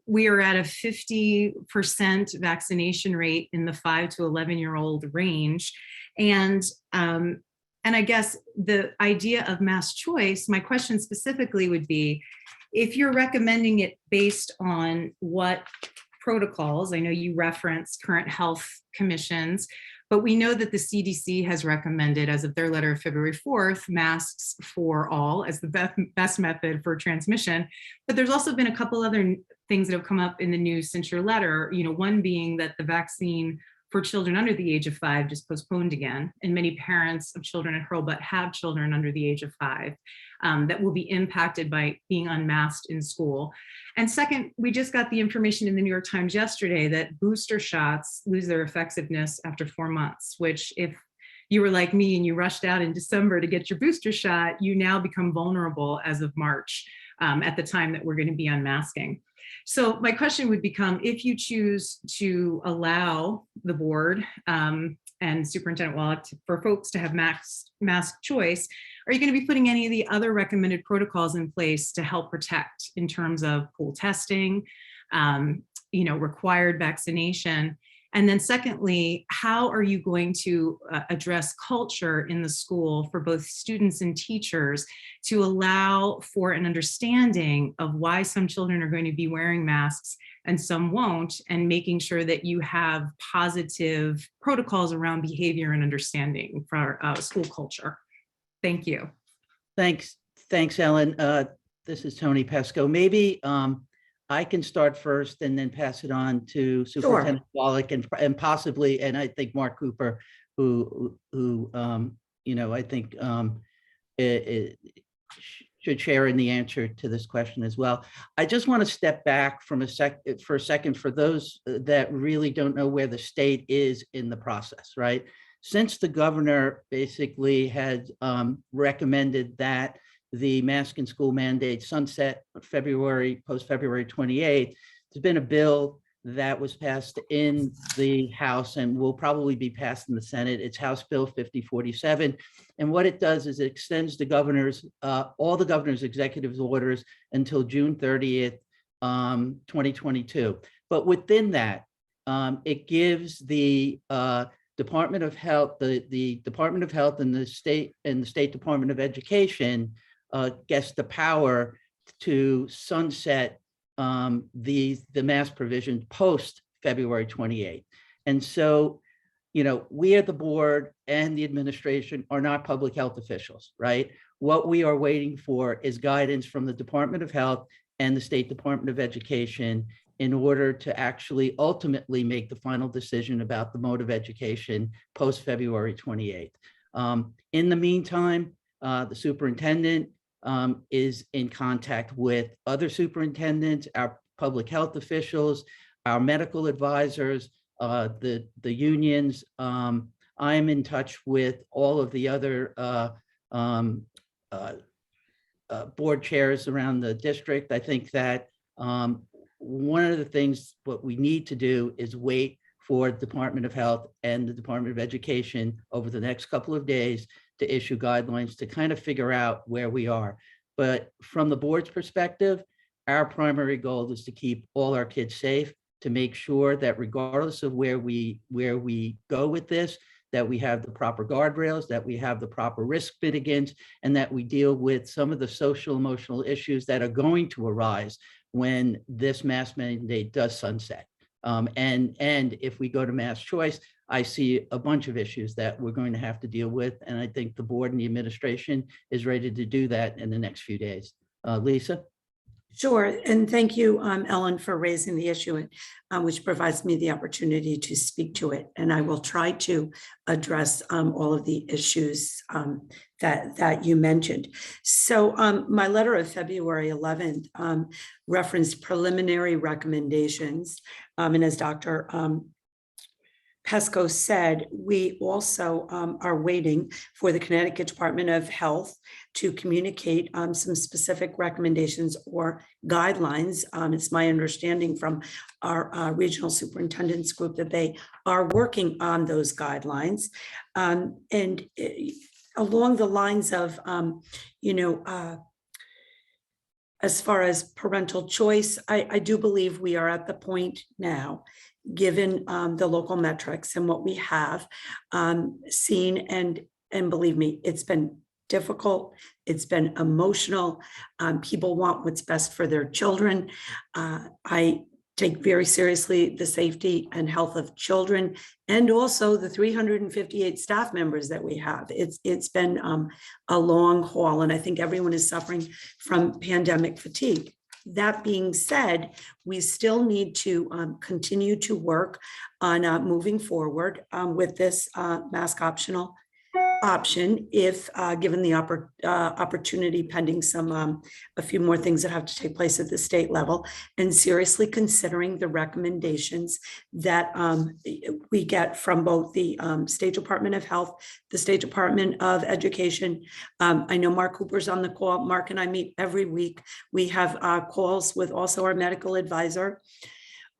We are at a 50% vaccination rate in the 5 to 11-year-old range. And I guess the idea of mask choice, my question specifically would be, if you're recommending it based on what protocols, I know you referenced current health commissions, but we know that the CDC has recommended, as of their letter of February 4th, masks for all as the best method for transmission. But there's also been a couple other things that have come up in the news since your letter, one being that the vaccine for children under the age of 5 just postponed again. And many parents of children at Hurlbut have children under the age of 5 that will be impacted by being unmasked in school. And second, we just got the information in the New York Times yesterday that booster shots lose their effectiveness after 4 months, which if you were like me and you rushed out in December to get your booster shot, you now become vulnerable as of March at the time that we're going to be unmasking. So my question would become, if you choose to allow the board and Superintendent Wallach for folks to have mask choice, are you going to be putting any of the other recommended protocols in place to help protect in terms of pool testing, required vaccination? And then secondly, how are you going to address culture in the school for both students and teachers to allow for an understanding of why some children are going to be wearing masks and some won't, and making sure that you have positive protocols around behavior and understanding for school culture? Thank you. Thanks, Ellen. This is Tony Pesco. Maybe I can start first and then pass it on to Superintendent Wallach and possibly, and I think Mark Cooper, who I think should share in the answer to this question as well. I just want to step back for a second for those that really don't know where the state is in the process, right? Since the governor basically had recommended that the mask in school mandate sunset post February 28th, there's been a bill that was passed in the House and will probably be passed in the Senate. It's House Bill 5047. And what it does is it extends the all the governor's executive orders until June 30th, 2022. But within that, it gives the Department of Health, the Department of Health and the State Department of Education gets the power to sunset the mask provision post February 28th. And so, we at the board and the administration are not public health officials, right? What we are waiting for is guidance from the Department of Health and the State Department of Education in order to actually ultimately make the final decision about the mode of education post February 28th. In the meantime, The superintendent is in contact with other superintendents, our public health officials, our medical advisors, the unions. I am in touch with all of the other board chairs around the district. I think that one of the things what we need to do is wait for the Department of Health and the Department of Education over the next couple of days to issue guidelines to kind of figure out where we are. But from the board's perspective, our primary goal is to keep all our kids safe, to make sure that regardless of where we go with this, that we have the proper guardrails, that we have the proper risk mitigants, and that we deal with some of the social emotional issues that are going to arise when this mask mandate does sunset. And if we go to mass choice, I see a bunch of issues that we're going to have to deal with. And I think the board and the administration is ready to do that in the next few days. Lisa? Sure, and thank you, Ellen, for raising the issue, which provides me the opportunity to speak to it. And I will try to address all of the issues that you mentioned. So my letter of February 11th referenced preliminary recommendations. And as Dr. Pesco said, we also are waiting for the Connecticut Department of Health to communicate some specific recommendations or guidelines. It's my understanding from our regional superintendents group that they are working on those guidelines. Along the lines of, as far as parental choice, I do believe we are at the point now, given the local metrics and what we have seen, and believe me, it's been difficult, it's been emotional. People want what's best for their children. I take very seriously the safety and health of children, and also the 358 staff members that we have. It's been a long haul, and I think everyone is suffering from pandemic fatigue. That being said, we still need to continue to work on moving forward with this mask optional option, if given the opportunity, pending some a few more things that have to take place at the state level, and seriously considering the recommendations that we get from both the State Department of Health, the State Department of Education. I know Mark Cooper's on the call. Mark and I meet every week. We have calls with also our medical advisor.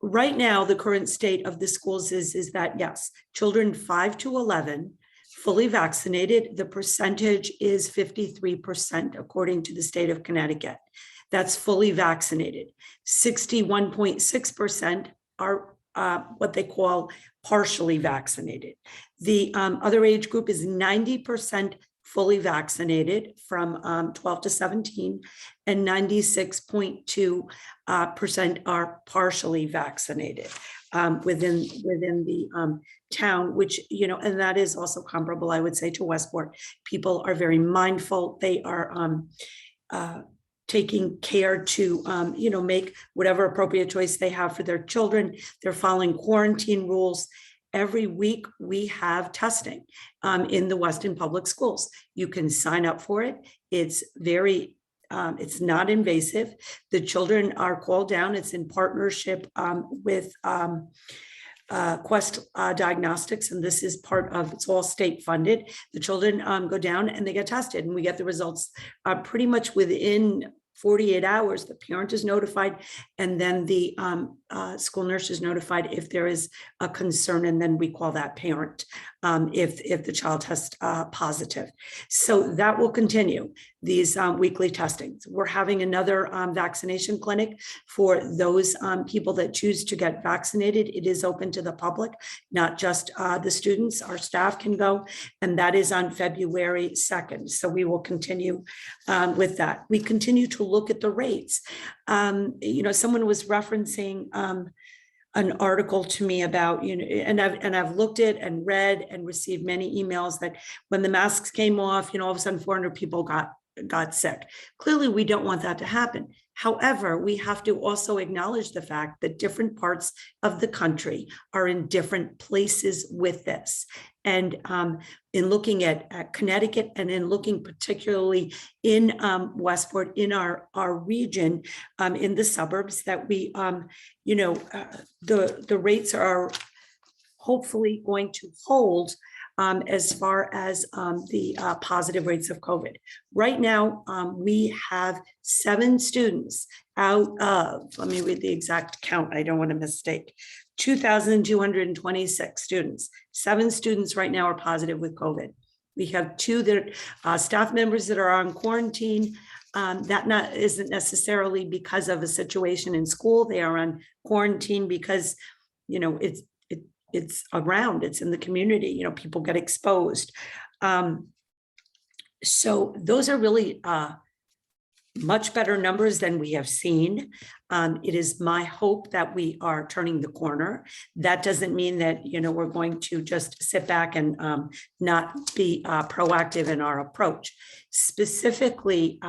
Right now, the current state of the schools is that, yes, children 5 to 11 fully vaccinated, the percentage is 53% according to the state of Connecticut. That's fully vaccinated. 61.6% are what they call partially vaccinated. The other age group is 90% fully vaccinated from 12 to 17, and 96.2% are partially vaccinated within the town, which, and that is also comparable, I would say, to Westport. People are very mindful. They are taking care to, make whatever appropriate choice they have for their children. They're following quarantine rules. Every week we have testing in the Weston Public Schools. You can sign up for it. It's very, it's not invasive. The children are called down. It's in partnership with Quest Diagnostics, and this is part of, it's all state funded. The children go down and they get tested, and we get the results pretty much within 48 hours. The parent is notified, and then the school nurse is notified if there is a concern, and then we call that parent if the child tests positive. So that will continue, these weekly testings. We're having another vaccination clinic for those people that choose to get vaccinated. It is open to the public, not just the students. Our staff can go, and that is on February 2nd. So we will continue with that. We continue to look at the rates. Someone was referencing an article to me about, and I've looked at and read and received many emails that when the masks came off, all of a sudden 400 people got sick. Clearly, we don't want that to happen. However, we have to also acknowledge the fact that different parts of the country are in different places with this. And in looking at Connecticut, and in looking particularly in Westport, in our region, in the suburbs, that we, the rates are hopefully going to hold as far as the positive rates of COVID. Right now, we have 7 students out of, let me read the exact count, I don't want to mistake, 2,226 students. 7 students right now are positive with COVID. We have 2 that staff members that are on quarantine. That isn't necessarily because of a situation in school. They are on quarantine because, it's around, it's in the community, people get exposed. So those are really much better numbers than we have seen. It is my hope that we are turning the corner. That doesn't mean that, we're going to just sit back and not be proactive in our approach. Specifically,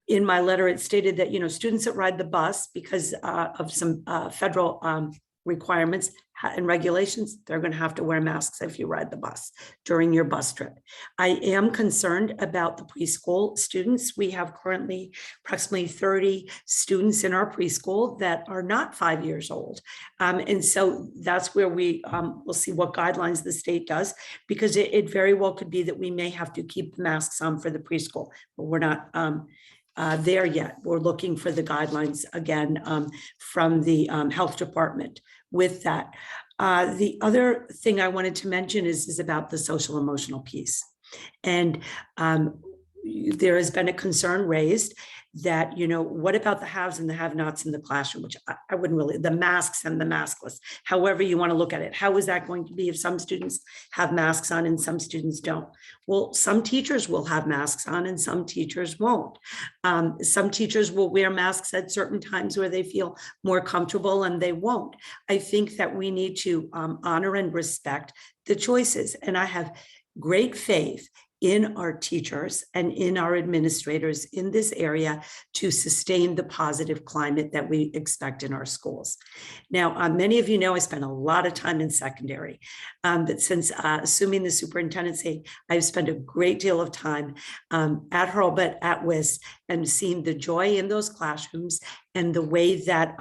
in my letter, it stated that, students that ride the bus because of some federal requirements and regulations, they're going to have to wear masks if you ride the bus during your bus trip. I am concerned about the preschool students. We have currently approximately 30 students in our preschool that are not 5 years old. And so that's where we will see what guidelines the state does, because it very well could be that we may have to keep the masks on for the preschool, but we're not there yet. We're looking for the guidelines again from the health department with that. The other thing I wanted to mention is about the social emotional piece. And there has been a concern raised that, what about the haves and the have-nots in the classroom, which I wouldn't really, the masks and the maskless, however you want to look at it. How is that going to be if some students have masks on and some students don't? Well, some teachers will have masks on and some teachers won't. Some teachers will wear masks at certain times where they feel more comfortable and they won't. I think that we need to honor and respect the choices. And I have great faith in our teachers and in our administrators in this area to sustain the positive climate that we expect in our schools. Now, many of you know I spent a lot of time in secondary, but since assuming the superintendency, I've spent a great deal of time at Hurlbut, at West, and seeing the joy in those classrooms and the way that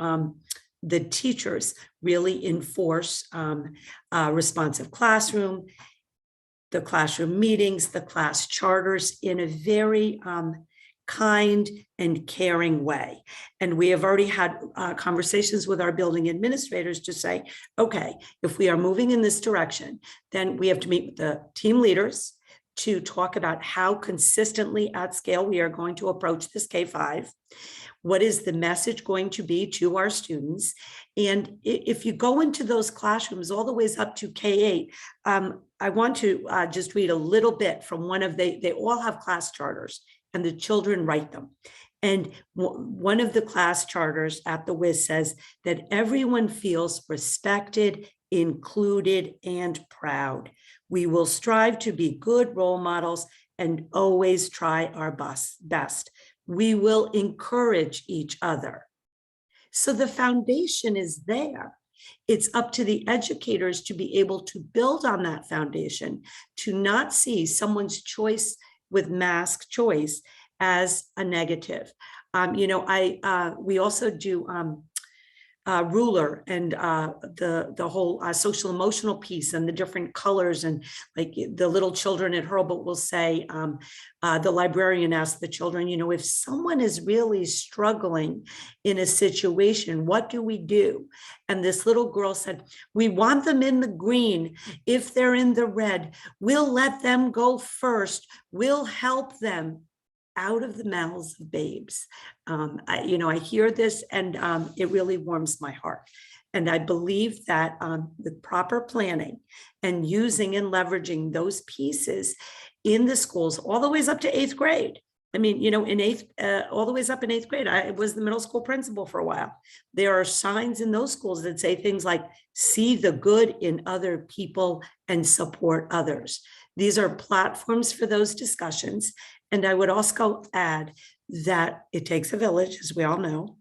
the teachers really enforce a responsive classroom, the classroom meetings, the class charters in a very kind and caring way. And we have already had conversations with our building administrators to say, okay, if we are moving in this direction, then we have to meet with the team leaders to talk about how consistently at scale we are going to approach this K-5. What is the message going to be to our students? And if you go into those classrooms all the way up to K-8, I want to just read a little bit from one of they all have class charters and the children write them. And one of the class charters at the WIS says that everyone feels respected, included, and proud. We will strive to be good role models and always try our best. We will encourage each other. So the foundation is there. It's up to the educators to be able to build on that foundation, to not see someone's choice with mask choice as a negative. We also do ruler and the whole social emotional piece and the different colors, and like the little children at Hurlbut will say, the librarian asked the children, if someone is really struggling in a situation, what do we do? And this little girl said, we want them in the green. If they're in the red, we'll let them go first. We'll help them. Out of the mouths of babes. I hear this and it really warms my heart. And I believe that with proper planning and using and leveraging those pieces in the schools, all the way up to 8th grade. I mean, all the way up in 8th grade, I was the middle school principal for a while. There are signs in those schools that say things like, see the good in other people and support others. These are platforms for those discussions. And I would also add that it takes a village, as we all know,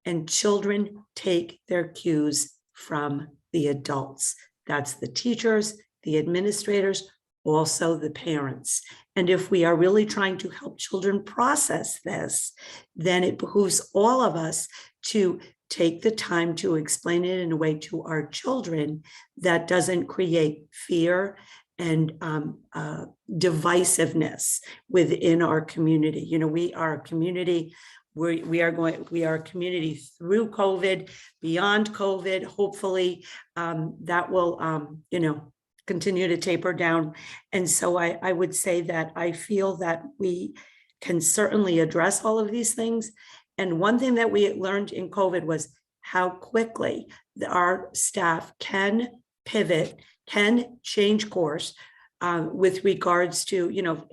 and children take their cues from the adults. That's the teachers the administrators, also the parents. And if we are really trying to help children process this, then it behooves all of us to take the time to explain it in a way to our children that doesn't create fear and divisiveness within our community. You know, we are a community. We are a community through COVID, beyond COVID. Hopefully, that will, you know, continue to taper down. And so I would say that I feel that we can certainly address all of these things. And one thing that we learned in COVID was how quickly our staff can pivot, can change course with regards to, you know,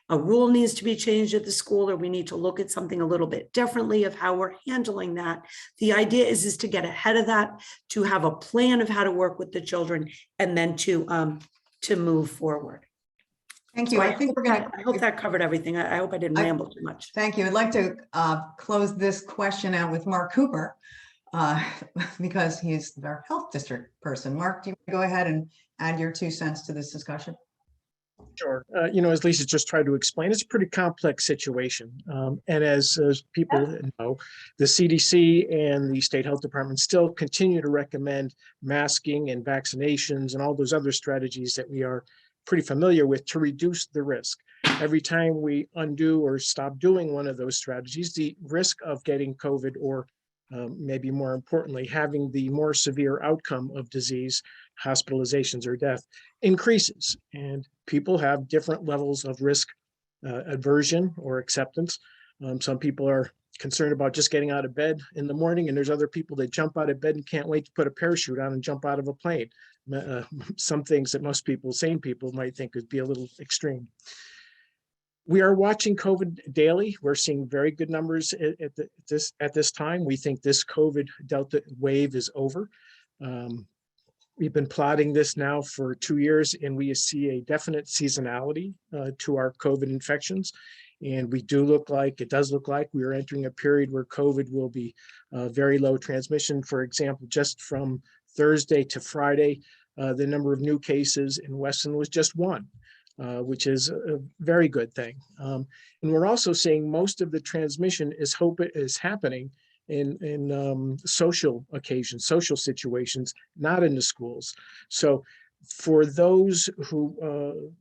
a rule needs to be changed at the school, or we need to look at something a little bit differently of how we're handling that. The idea is to get ahead of that, to have a plan of how to work with the children, and then to move forward. Thank you. So I think we're going to. I hope that covered everything. I hope I didn't ramble too much. Thank you. I'd like to close this question out with Mark Cooper because he's our health district person. Mark, do you want to go ahead and add your 2 cents to this discussion? Sure. You know, as Lisa just tried to explain, it's a pretty complex situation. And as people know, the CDC and the state health department still continue to recommend masking and vaccinations and all those other strategies that we are pretty familiar with to reduce the risk. Every time we undo or stop doing one of those strategies, the risk of getting COVID, or maybe more importantly, having the more severe outcome of disease, hospitalizations or death, increases. And people have different levels of risk aversion or acceptance. Some people are concerned about just getting out of bed in the morning, and there's other people that jump out of bed and can't wait to put a parachute on and jump out of a plane. Some things that most people, sane people, might think would be a little extreme. We are watching COVID daily. We're seeing very good numbers at this time. We think this COVID Delta wave is over. We've been plotting this now for 2 years, and we see a definite seasonality to our COVID infections. And it does look like we are entering a period where COVID will be very low transmission. For example, just from Thursday to Friday, the number of new cases in Weston was just 1. Which is a very good thing. And we're also seeing most of the transmission is happening in social occasions, social situations, not in the schools. So for those who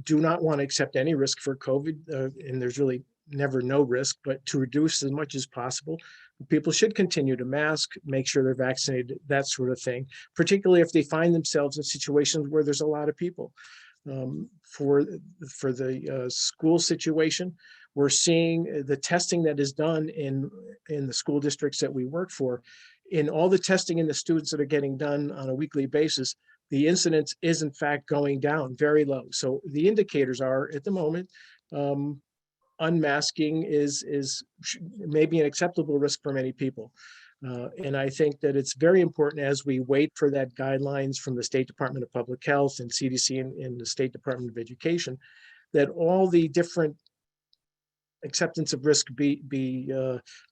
do not want to accept any risk for COVID, and there's really never no risk, but to reduce as much as possible, people should continue to mask, make sure they're vaccinated, that sort of thing, particularly if they find themselves in situations where there's a lot of people. For the school situation, we're seeing the testing that is done in the school districts that we work for. In all the testing in the students that are getting done on a weekly basis, the incidence is in fact going down very low. So the indicators are at the moment, unmasking is maybe an acceptable risk for many people. And I think that it's very important as we wait for that guidelines from the State Department of Public Health and CDC and the State Department of Education, that all the different acceptance of risk be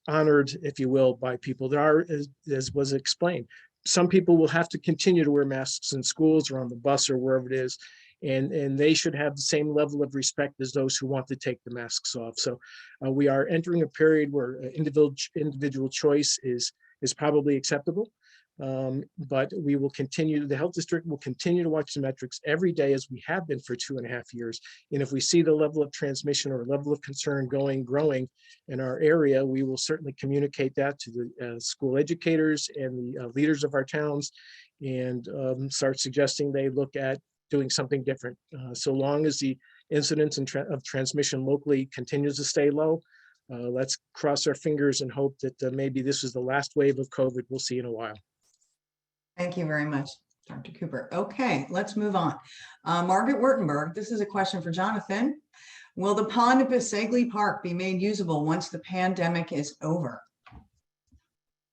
honored, if you will, by people. There are, as was explained, some people will have to continue to wear masks in schools or on the bus or wherever it is, and they should have the same level of respect as those who want to take the masks off. So we are entering a period where individual choice is probably acceptable, but we will continue, the health district will continue to watch the metrics every day as we have been for 2.5 years. And if we see the level of transmission or level of concern growing in our area, we will certainly communicate that to the school educators and the leaders of our towns, and start suggesting they look at doing something different. So long as the incidence of transmission locally continues to stay low, let's cross our fingers and hope that maybe this is the last wave of COVID we'll see in a while. Thank you very much, Dr. Cooper. Okay, let's move on. Margaret Wurtenberg, this is a question for Jonathan. Will the pond at Bisegli Park be made usable once the pandemic is over?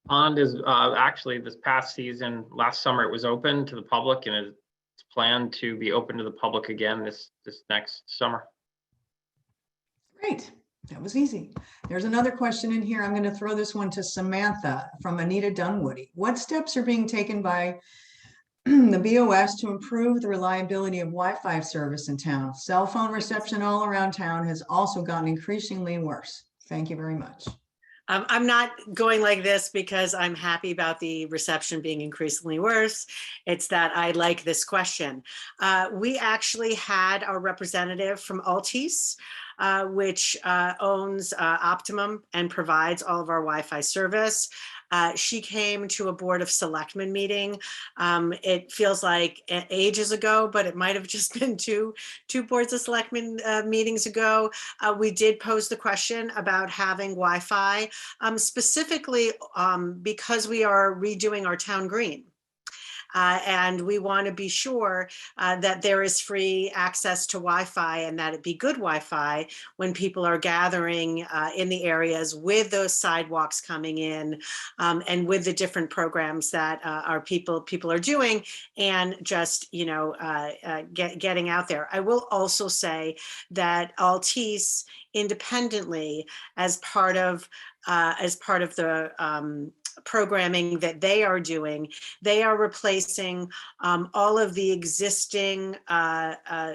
Pond is actually this past season, last summer, it was open to the public, and it's planned to be open to the public again this next summer. Great. That was easy. There's another question in here. I'm going to throw this one to Samantha from Anita Dunwoody. What steps are being taken by the BOS to improve the reliability of Wi-Fi service in town. Cell phone reception all around town has also gotten increasingly worse. Thank you very much. I'm not going like this because I'm happy about the reception being increasingly worse. It's that I like this question. We actually had our representative from Altice, which owns Optimum and provides all of our Wi-Fi service. She came to a Board of Selectmen meeting. It feels like ages ago, but it might have just been two Boards of Selectmen meetings ago. We did pose the question about having Wi-Fi, specifically because we are redoing our town green. And we want to be sure that there is free access to Wi-Fi and that it be good Wi-Fi when people are gathering in the areas with those sidewalks coming in and with the different programs that our people are doing and just, you know, getting out there. I will also say that Altice independently as part of the programming that they are doing, they are replacing all of the existing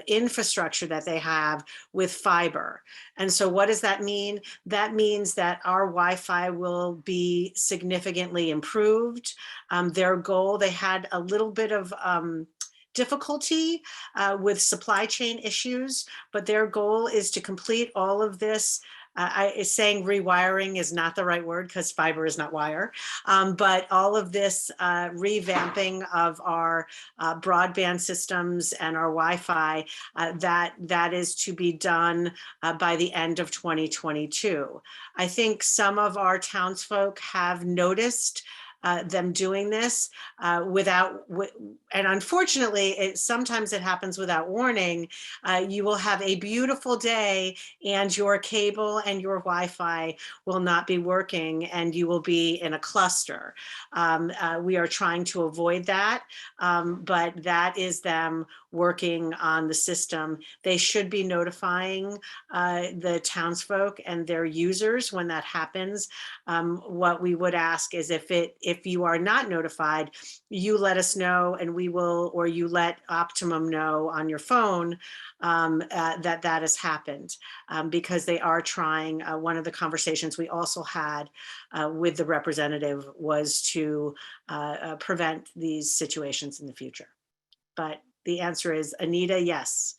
infrastructure that they have with fiber. And so what does that mean? That means that our Wi-Fi will be significantly improved. Their goal, they had a little bit of difficulty with supply chain issues, but their goal is to complete all of this. Saying rewiring is not the right word because fiber is not wire, but all of this revamping of our broadband systems and our Wi-Fi, that is to be done by the end of 2022. I think some of our townsfolk have noticed them doing this and unfortunately, sometimes it happens without warning. You will have a beautiful day and your cable and your Wi-Fi will not be working and you will be in a cluster. We are trying to avoid that, but that is them working on the system. They should be notifying the townsfolk and their users when that happens. What we would ask is if you are not notified, you let us know and we will, or you let Optimum know on your phone that has happened because they are trying. One of the conversations we also had with the representative was to prevent these situations in the future. But the answer is, Anita, yes,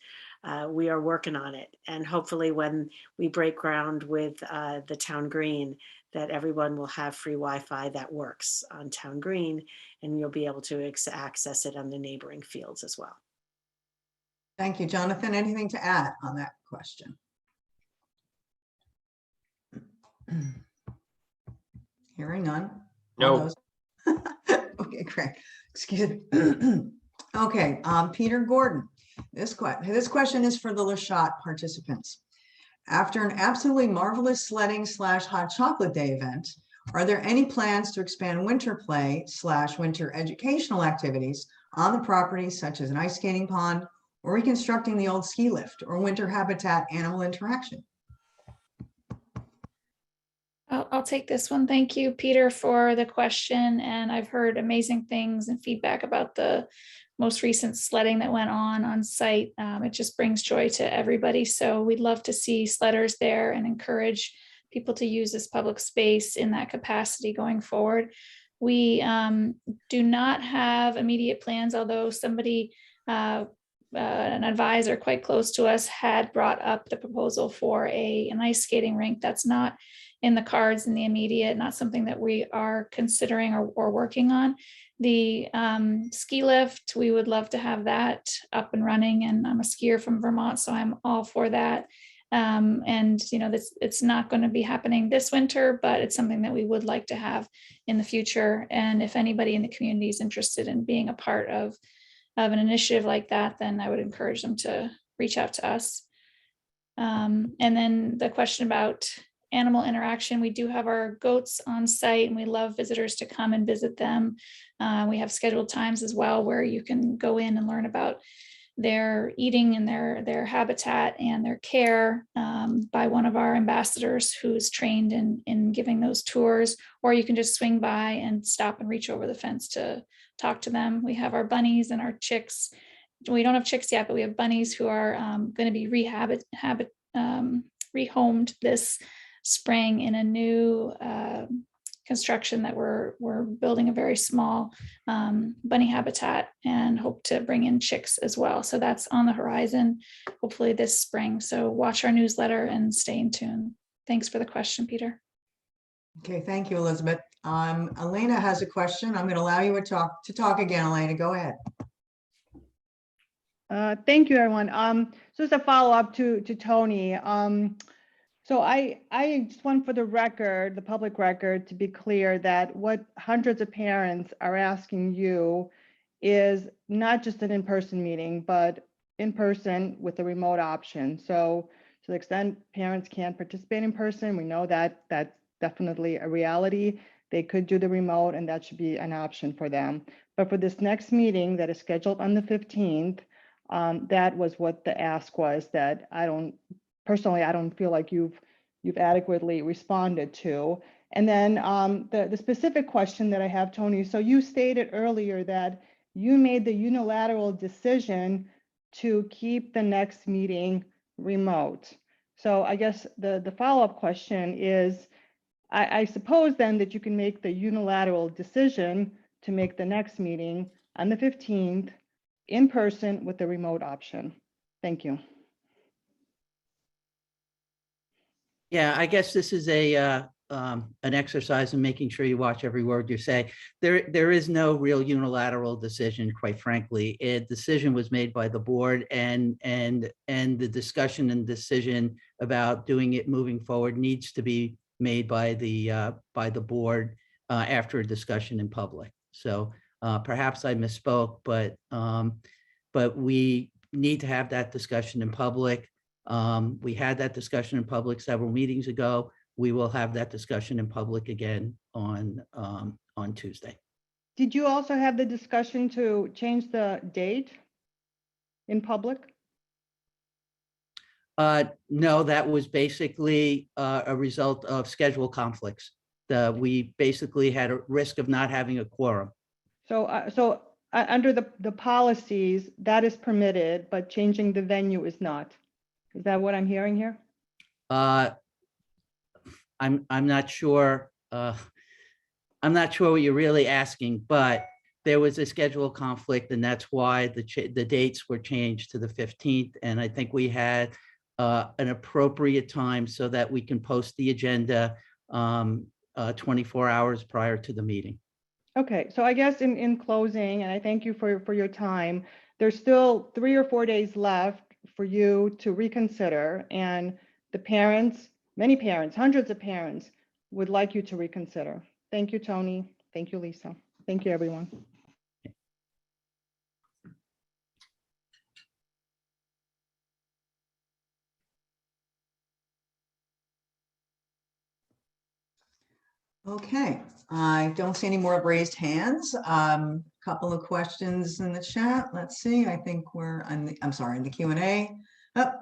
we are working on it. And hopefully when we break ground with the town green, that everyone will have free Wi-Fi that works on town green and you'll be able to access it on the neighboring fields as well. Thank you, Jonathan. Anything to add on that question? Hearing none. No. Okay, great. Excuse me. Okay, Peter Gordon. This question is for the LaShot participants. After an absolutely marvelous sledding / hot chocolate day event, are there any plans to expand winter play / winter educational activities on the property, such as an ice skating pond or reconstructing the old ski lift or winter habitat animal interaction? I'll take this one. Thank you, Peter, for the question. And I've heard amazing things and feedback about the most recent sledding that went on site. It just brings joy to everybody. So we'd love to see sledders there and encourage people to use this public space in that capacity going forward. We do not have immediate plans, although somebody, an advisor quite close to us, had brought up the proposal for an ice skating rink. That's not in the cards in the immediate, not something that we are considering or working on. The ski lift, we would love to have that up and running, and I'm a skier from Vermont, so I'm all for that. And you know, it's not going to be happening this winter, but it's something that we would like to have in the future. And if anybody in the community is interested in being a part of an initiative like that, then I would encourage them to reach out to us. And then the question about animal interaction, we do have our goats on site and we love visitors to come and visit them. We have scheduled times as well where you can go in and learn about their eating and their habitat and their care by one of our ambassadors who's trained in giving those tours, or you can just swing by and stop and reach over the fence to talk to them. We have our bunnies and our chicks. We don't have chicks yet, but we have bunnies who are going to be rehomed this spring in a new construction that we're building a very small bunny habitat and hope to bring in chicks as well. So that's on the horizon, hopefully this spring. So watch our newsletter and stay in tune. Thanks for the question, Peter. Okay, thank you, Elizabeth. Elena has a question. I'm going to allow you to talk again, Elena. Go ahead. Thank you, everyone. So just a follow-up to Tony. So I just want for the record, the public record, to be clear that what hundreds of parents are asking you is not just an in-person meeting, but in person with a remote option. So to the extent parents can't participate in person, we know that that's definitely a reality. They could do the remote, and that should be an option for them. But for this next meeting that is scheduled on the 15th, that was what the ask was, that I don't feel like you've adequately responded to. And then the specific question that I have, Tony, so you stated earlier that you made the unilateral decision to keep the next meeting remote. So I guess the follow-up question is, I suppose then that you can make the unilateral decision to make the next meeting on the 15th in person with the remote option. Thank you. Yeah, I guess this is an exercise in making sure you watch every word you say. There is no real unilateral decision, quite frankly. A decision was made by the board, and the discussion and decision about doing it moving forward needs to be made by the board after a discussion in public. So perhaps I misspoke, but we need to have that discussion in public. We had that discussion in public several meetings ago. We will have that discussion in public again on Tuesday. Did you also have the discussion to change the date in public? No, that was basically a result of schedule conflicts. We basically had a risk of not having a quorum. So under the policies, that is permitted, but changing the venue is not. Is that what I'm hearing here? I'm not sure. I'm not sure what you're really asking, but there was a schedule conflict, and that's why the dates were changed to the 15th. And I think we had an appropriate time so that we can post the agenda 24 hours prior to the meeting. Okay, so I guess in closing, and I thank you for your time, there's still 3 or 4 days left for you to reconsider, and the parents, many parents, hundreds of parents would like you to reconsider. Thank you, Tony. Thank you, Lisa. Thank you, everyone. Okay, I don't see any more raised hands. Couple of questions in the chat. Let's see. I think we're on the, I'm sorry, in the Q&A. Oh,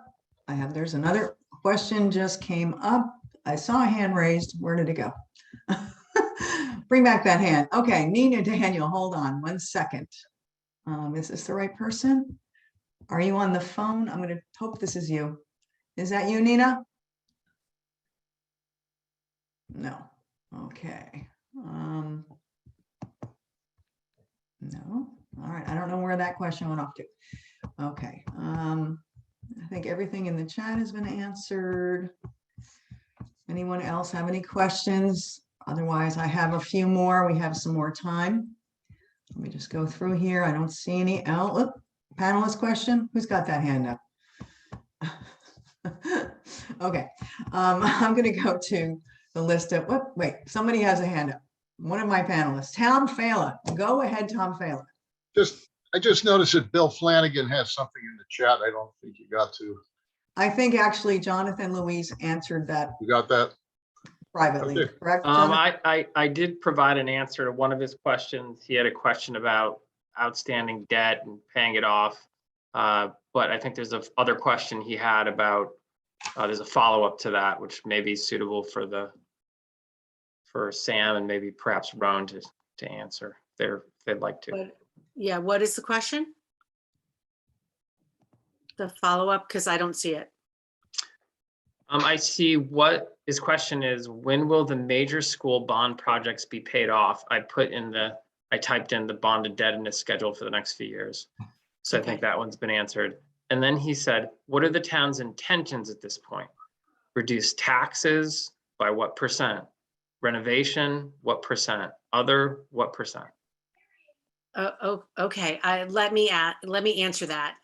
there's another question just came up. I saw a hand raised. Where did it go? Bring back that hand. Okay, Nina Daniel, hold on 1 second. Is this the right person? Are you on the phone? I'm going to hope this is you. Is that you, Nina? No. Okay. No. All right. I don't know where that question went off to. Okay. I think everything in the chat has been answered. Anyone else have any questions? Otherwise, I have a few more. We have some more time. Let me just go through here. I don't see any. Oh, panelist question. Who's got that hand up? Okay. I'm going to go to the list of, wait, somebody has a hand up. One of my panelists, Tom Fala. Go ahead, Tom Fala. I just noticed that Bill Flanagan has something in the chat. I don't think you got to. I think actually Jonathan Louise answered that. You got that? Privately, Okay. correct? I did provide an answer to one of his questions. He had a question about outstanding debt and paying it off. But I think there's a other question he had about, there's a follow-up to that, which may be suitable for Sam and maybe perhaps Roan to answer. They're they'd like to. But, yeah, what is the question? The follow-up, because I don't see it. I see what his question is, when will the major school bond projects be paid off? I typed in the bond indebtedness schedule for the next few years. So I think that one's been answered. And then he said, what are the town's intentions at this point? Reduce taxes by what percent? Renovation, what percent? Other, what percent? Okay, let me answer that,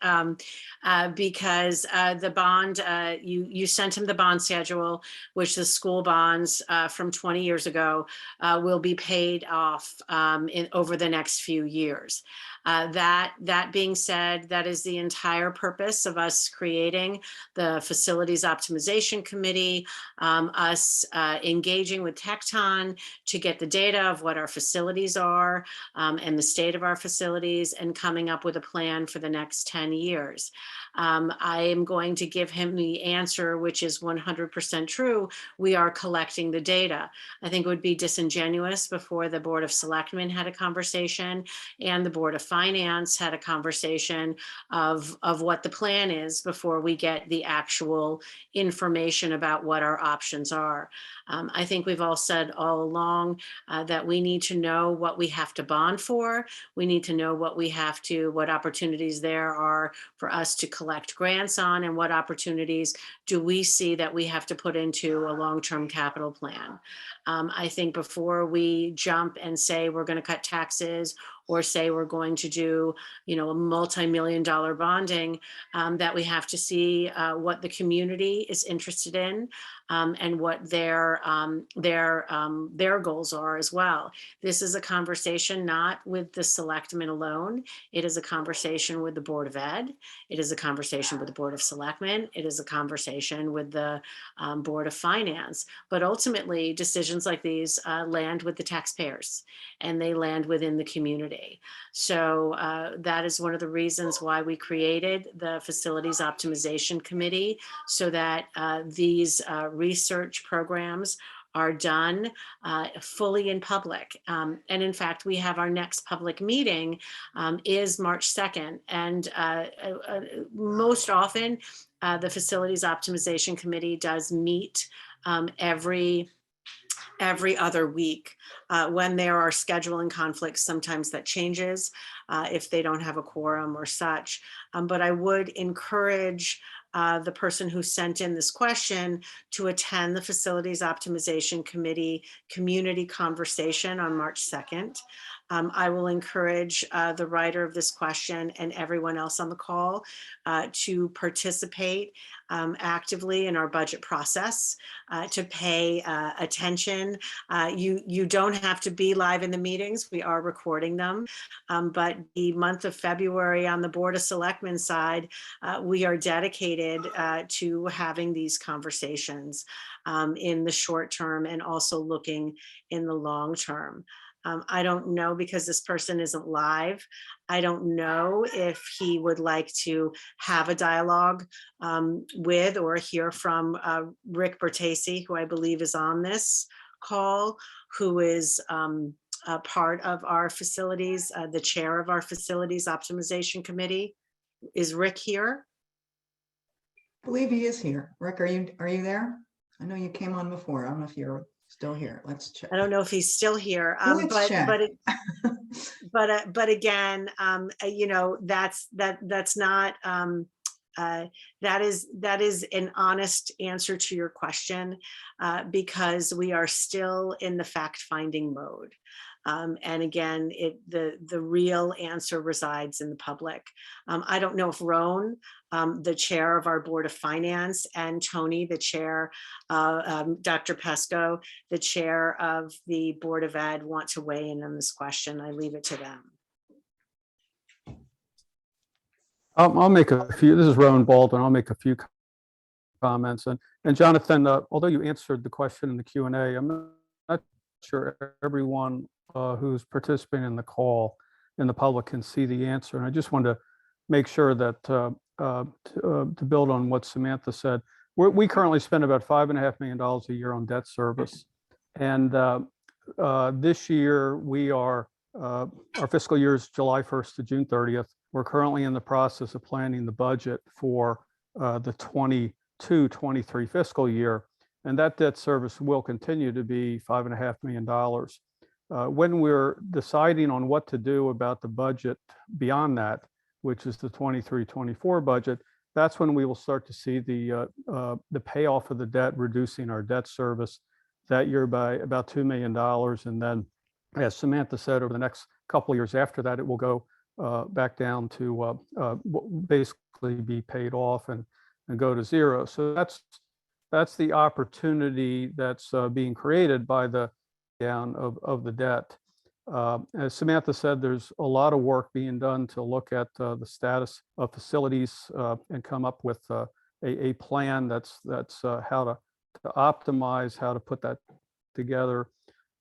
because the bond, you sent him the bond schedule, which the school bonds from 20 years ago will be paid off over the next few years. That being said, that is the entire purpose of us creating the Facilities Optimization Committee, us engaging with Tecton to get the data of what our facilities are and the state of our facilities, and coming up with a plan for the next 10 years. I am going to give him the answer, which is 100% true. We are collecting the data. I think it would be disingenuous before the Board of Selectmen had a conversation and the Board of Finance had a conversation of what the plan is before we get the actual information about what our options are. I think we've all said all along that we need to know what we have to bond for. We need to know what opportunities there are for us to collect grants on, and what opportunities do we see that we have to put into a long-term capital plan. I think before we jump and say we're going to cut taxes or say we're going to do, a multi-million-dollar bonding, that we have to see what the community is interested in and what their goals are as well. This is a conversation not with the selectmen alone. It is a conversation with the Board of Ed. It is a conversation with the Board of Selectmen. It is a conversation with the Board of Finance. But ultimately, decisions like these land with the taxpayers, and they land within the community. So that is one of the reasons why we created the Facilities Optimization Committee, so that these research programs are done fully in public. And in fact, we have our next public meeting is March 2nd. And most often, the Facilities Optimization Committee does meet every other week. When there are scheduling conflicts, sometimes that changes if they don't have a quorum or such. But I would encourage the person who sent in this question to attend the Facilities Optimization Committee community conversation on March 2nd. I will encourage the writer of this question and everyone else on the call to participate actively in our budget process, to pay attention. You don't have to be live in the meetings. We are recording them. But the month of February on the Board of Selectmen side, we are dedicated to having these conversations in the short term and also looking in the long term. I don't know, because this person isn't live. I don't know if he would like to have a dialogue with or hear from Rick Bertasi, who I believe is on this call, who is a part of our facilities, the chair of our Facilities Optimization Committee. Is Rick here? I believe he is here. Rick, are you there? I know you came on before. I don't know if you're still here. Let's check. I don't know if he's still here, Let's check. but again, that's not that is an honest answer to your question, because we are still in the fact-finding mode. And again, the real answer resides in the public. I don't know if Roan, the chair of our Board of Finance, and Tony, the chair, Dr. Pesco, the chair of the Board of Ed, want to weigh in on this question. I leave it to them. I'll make a few. This is Rowan Baldwin. I'll make a few comments. And Jonathan, although you answered the question in the Q&A, I'm not sure everyone who's participating in the call in the public can see the answer. And I just wanted to make sure that to build on what Samantha said, we currently spend about $5.5 million a year on debt service. And this year we are our fiscal year is July 1st to June 30th. We're currently in the process of planning the budget for the 22-23 fiscal year, and that debt service will continue to be $5.5 million. When we're deciding on what to do about the budget beyond that, which is the 23-24 budget, that's when we will start to see the payoff of the debt, reducing our debt service that year by about $2 million. And then, as Samantha said, over the next couple of years after that, it will go back down to basically be paid off and go to zero. So that's the opportunity that's being created by the down of the debt. As Samantha said, there's a lot of work being done to look at the status of facilities and come up with a plan that's how to optimize, how to put that together.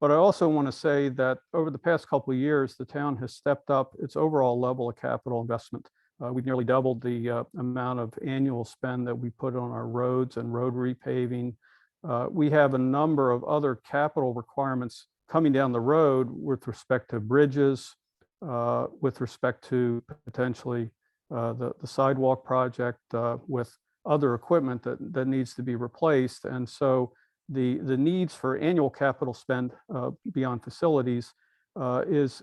But I also want to say that over the past couple of years, the town has stepped up its overall level of capital investment. We've nearly doubled the amount of annual spend that we put on our roads and road repaving. We have a number of other capital requirements coming down the road with respect to bridges, with respect to potentially the sidewalk project, with other equipment that needs to be replaced. And so the needs for annual capital spend beyond facilities is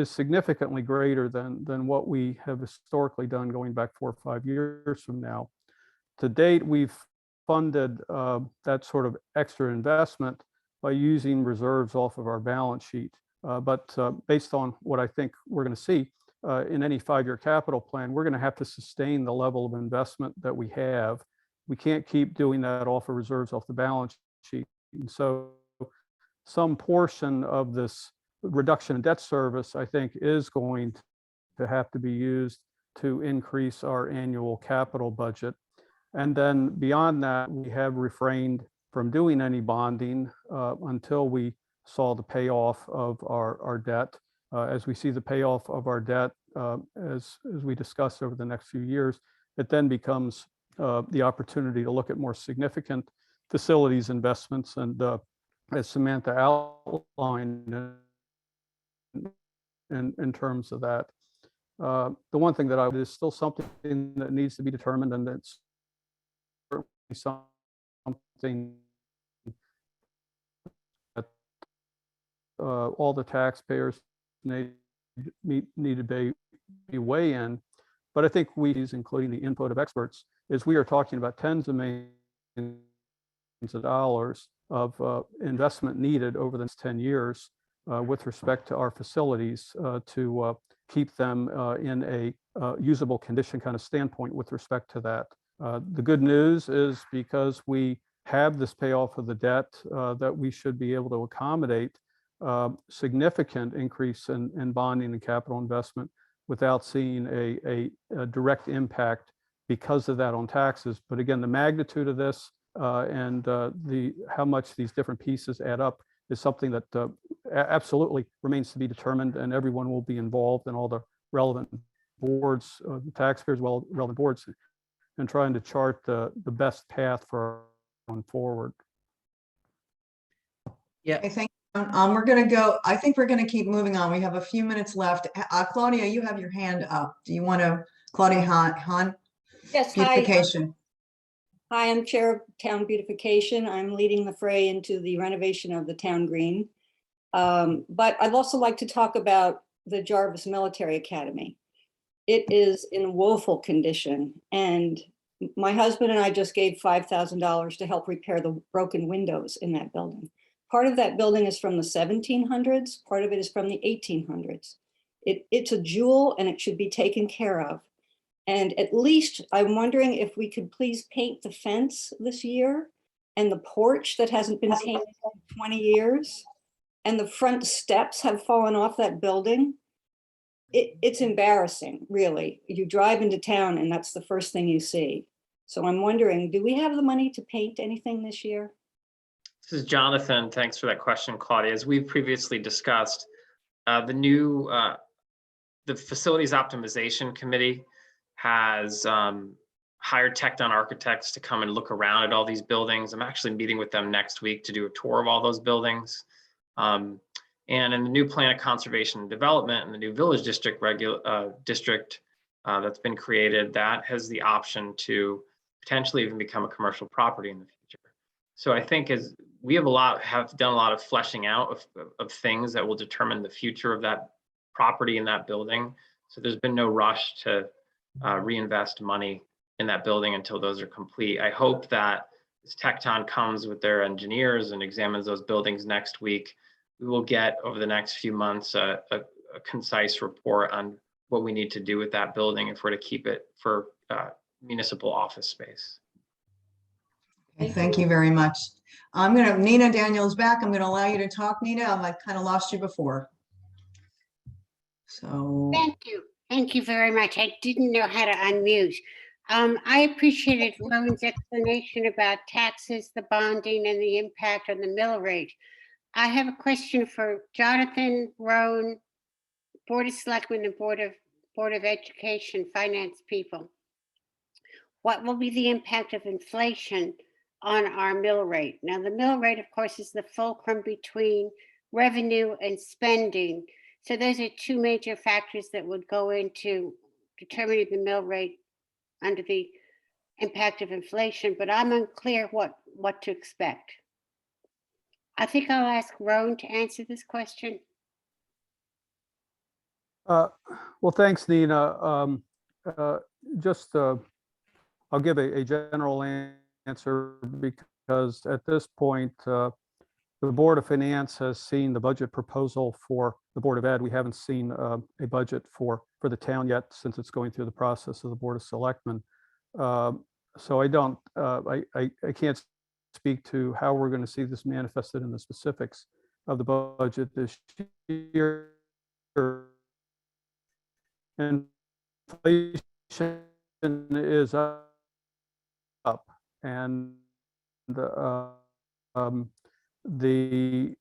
significantly greater than what we have historically done going back 4 or 5 years from now. To date, we've funded that sort of extra investment by using reserves off of our balance sheet. But based on what I think we're going to see in any 5-year capital plan, we're going to have to sustain the level of investment that we have. We can't keep doing that off of reserves off the balance sheet. And so some portion of this reduction in debt service, I think, is going to have to be used to increase our annual capital budget. And then beyond that, we have refrained from doing any bonding until we saw the payoff of our debt. As we see the payoff of our debt, as we discussed over the next few years, it then becomes the opportunity to look at more significant facilities investments. And as Samantha outlined in terms of that, the one thing that is still something that needs to be determined, and it's something that all the taxpayers need to be weigh in. But I think including the input of experts, is we are talking about tens of millions of dollars of investment needed over the next 10 years with respect to our facilities to keep them in a usable condition kind of standpoint with respect to that. The good news is because we have this payoff of the debt that we should be able to accommodate significant increase in bonding and capital investment without seeing a direct impact because of that on taxes. But again, the magnitude of this and how much these different pieces add up is something that absolutely remains to be determined, and everyone will be involved in all the relevant boards, the taxpayers, relevant boards, and trying to chart the best path for going forward. Yeah. I think we're going to go. I think we're going to keep moving on. We have a few minutes left. Claudia, you have your hand up. Do you want to, Claudia Hahn? Yes. Beautification. Hi, I'm Chair of Town Beautification. I'm leading the fray into the renovation of the town green. But I'd also like to talk about the Jarvis Military Academy. It is in woeful condition, and my husband and I just gave $5,000 to help repair the broken windows in that building. Part of that building is from the 1700s, part of it is from the 1800s. It's a jewel and it should be taken care of. And at least I'm wondering if we could please paint the fence this year, and the porch that hasn't been painted in 20 years, and the front steps have fallen off that building. It's embarrassing, really. You drive into town and that's the first thing you see. So I'm wondering, do we have the money to paint anything this year? This is Jonathan. Thanks for that question, Claudia. As we've previously discussed, the Facilities Optimization Committee has hired Tecton architects to come and look around at all these buildings. I'm actually meeting with them next week to do a tour of all those buildings. And in the new plan of conservation and development and the new village district that's been created, that has the option to potentially even become a commercial property in the future. So I think as we have done a lot of fleshing out of things that will determine the future of that property in that building. So there's been no rush to reinvest money in that building until those are complete. I hope that as Tecton comes with their engineers and examines those buildings next week, we will get over the next few months a concise report on what we need to do with that building if we're to keep it for municipal office space. Okay, thank you very much. Nina Daniels back. I'm going to allow you to talk, Nina. I kind of lost you before. So. Thank you. Thank you very much. I didn't know how to unmute. I appreciated Rowan's explanation about taxes, the bonding, and the impact on the mill rate. I have a question for Jonathan, Rowan, Board of Selectmen, and Board of Education finance people. What will be the impact of inflation on our mill rate? Now, the mill rate, of course, is the fulcrum between revenue and spending. So those are two major factors that would go into determining the mill rate under the impact of inflation, but I'm unclear what to expect. I think I'll ask Rowan to answer this question. Well, thanks, Nina. I'll give a general answer because at this point, the Board of Finance has seen the budget proposal for the Board of Ed. We haven't seen a budget for the town yet, since it's going through the process of the Board of Selectmen. So I can't speak to how we're going to see this manifested in the specifics of the budget this year. Inflation is up, and we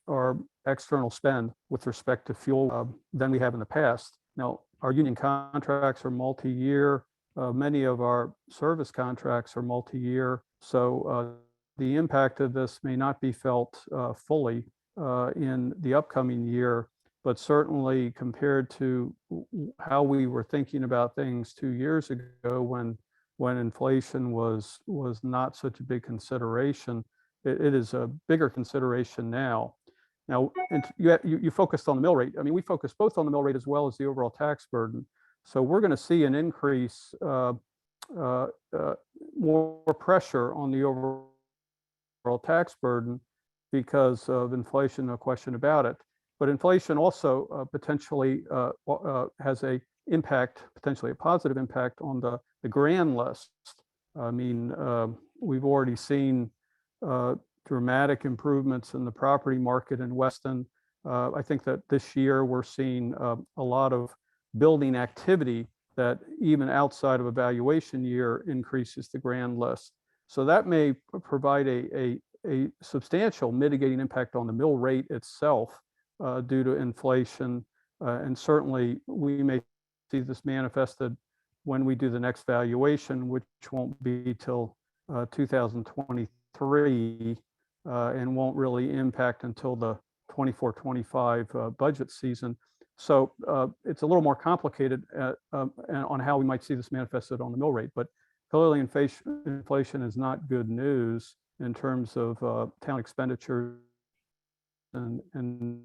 are external spend with respect to fuel than we have in the past. Now, our union contracts are multi-year. Many of our service contracts are multi-year. So the impact of this may not be felt fully in the upcoming year, but certainly compared to how we were thinking about things 2 years ago when inflation was not such a big consideration, it is a bigger consideration now. Now, you focused on the mill rate. I mean, we focus both on the mill rate as well as the overall tax burden. So we're going to see an increase, more pressure on the overall tax burden because of inflation, no question about it. But inflation also potentially has a impact, potentially a positive impact on the grand list. I mean, we've already seen dramatic improvements in the property market in Weston. I think that this year we're seeing a lot of building activity that even outside of a valuation year increases the grand list. So that may provide a substantial mitigating impact on the mill rate itself due to inflation. And certainly we may see this manifested when we do the next valuation, which won't be till 2023 and won't really impact until the 24-25 budget season. So it's a little more complicated on how we might see this manifested on the mill rate, but clearly inflation is not good news in terms of town expenditures and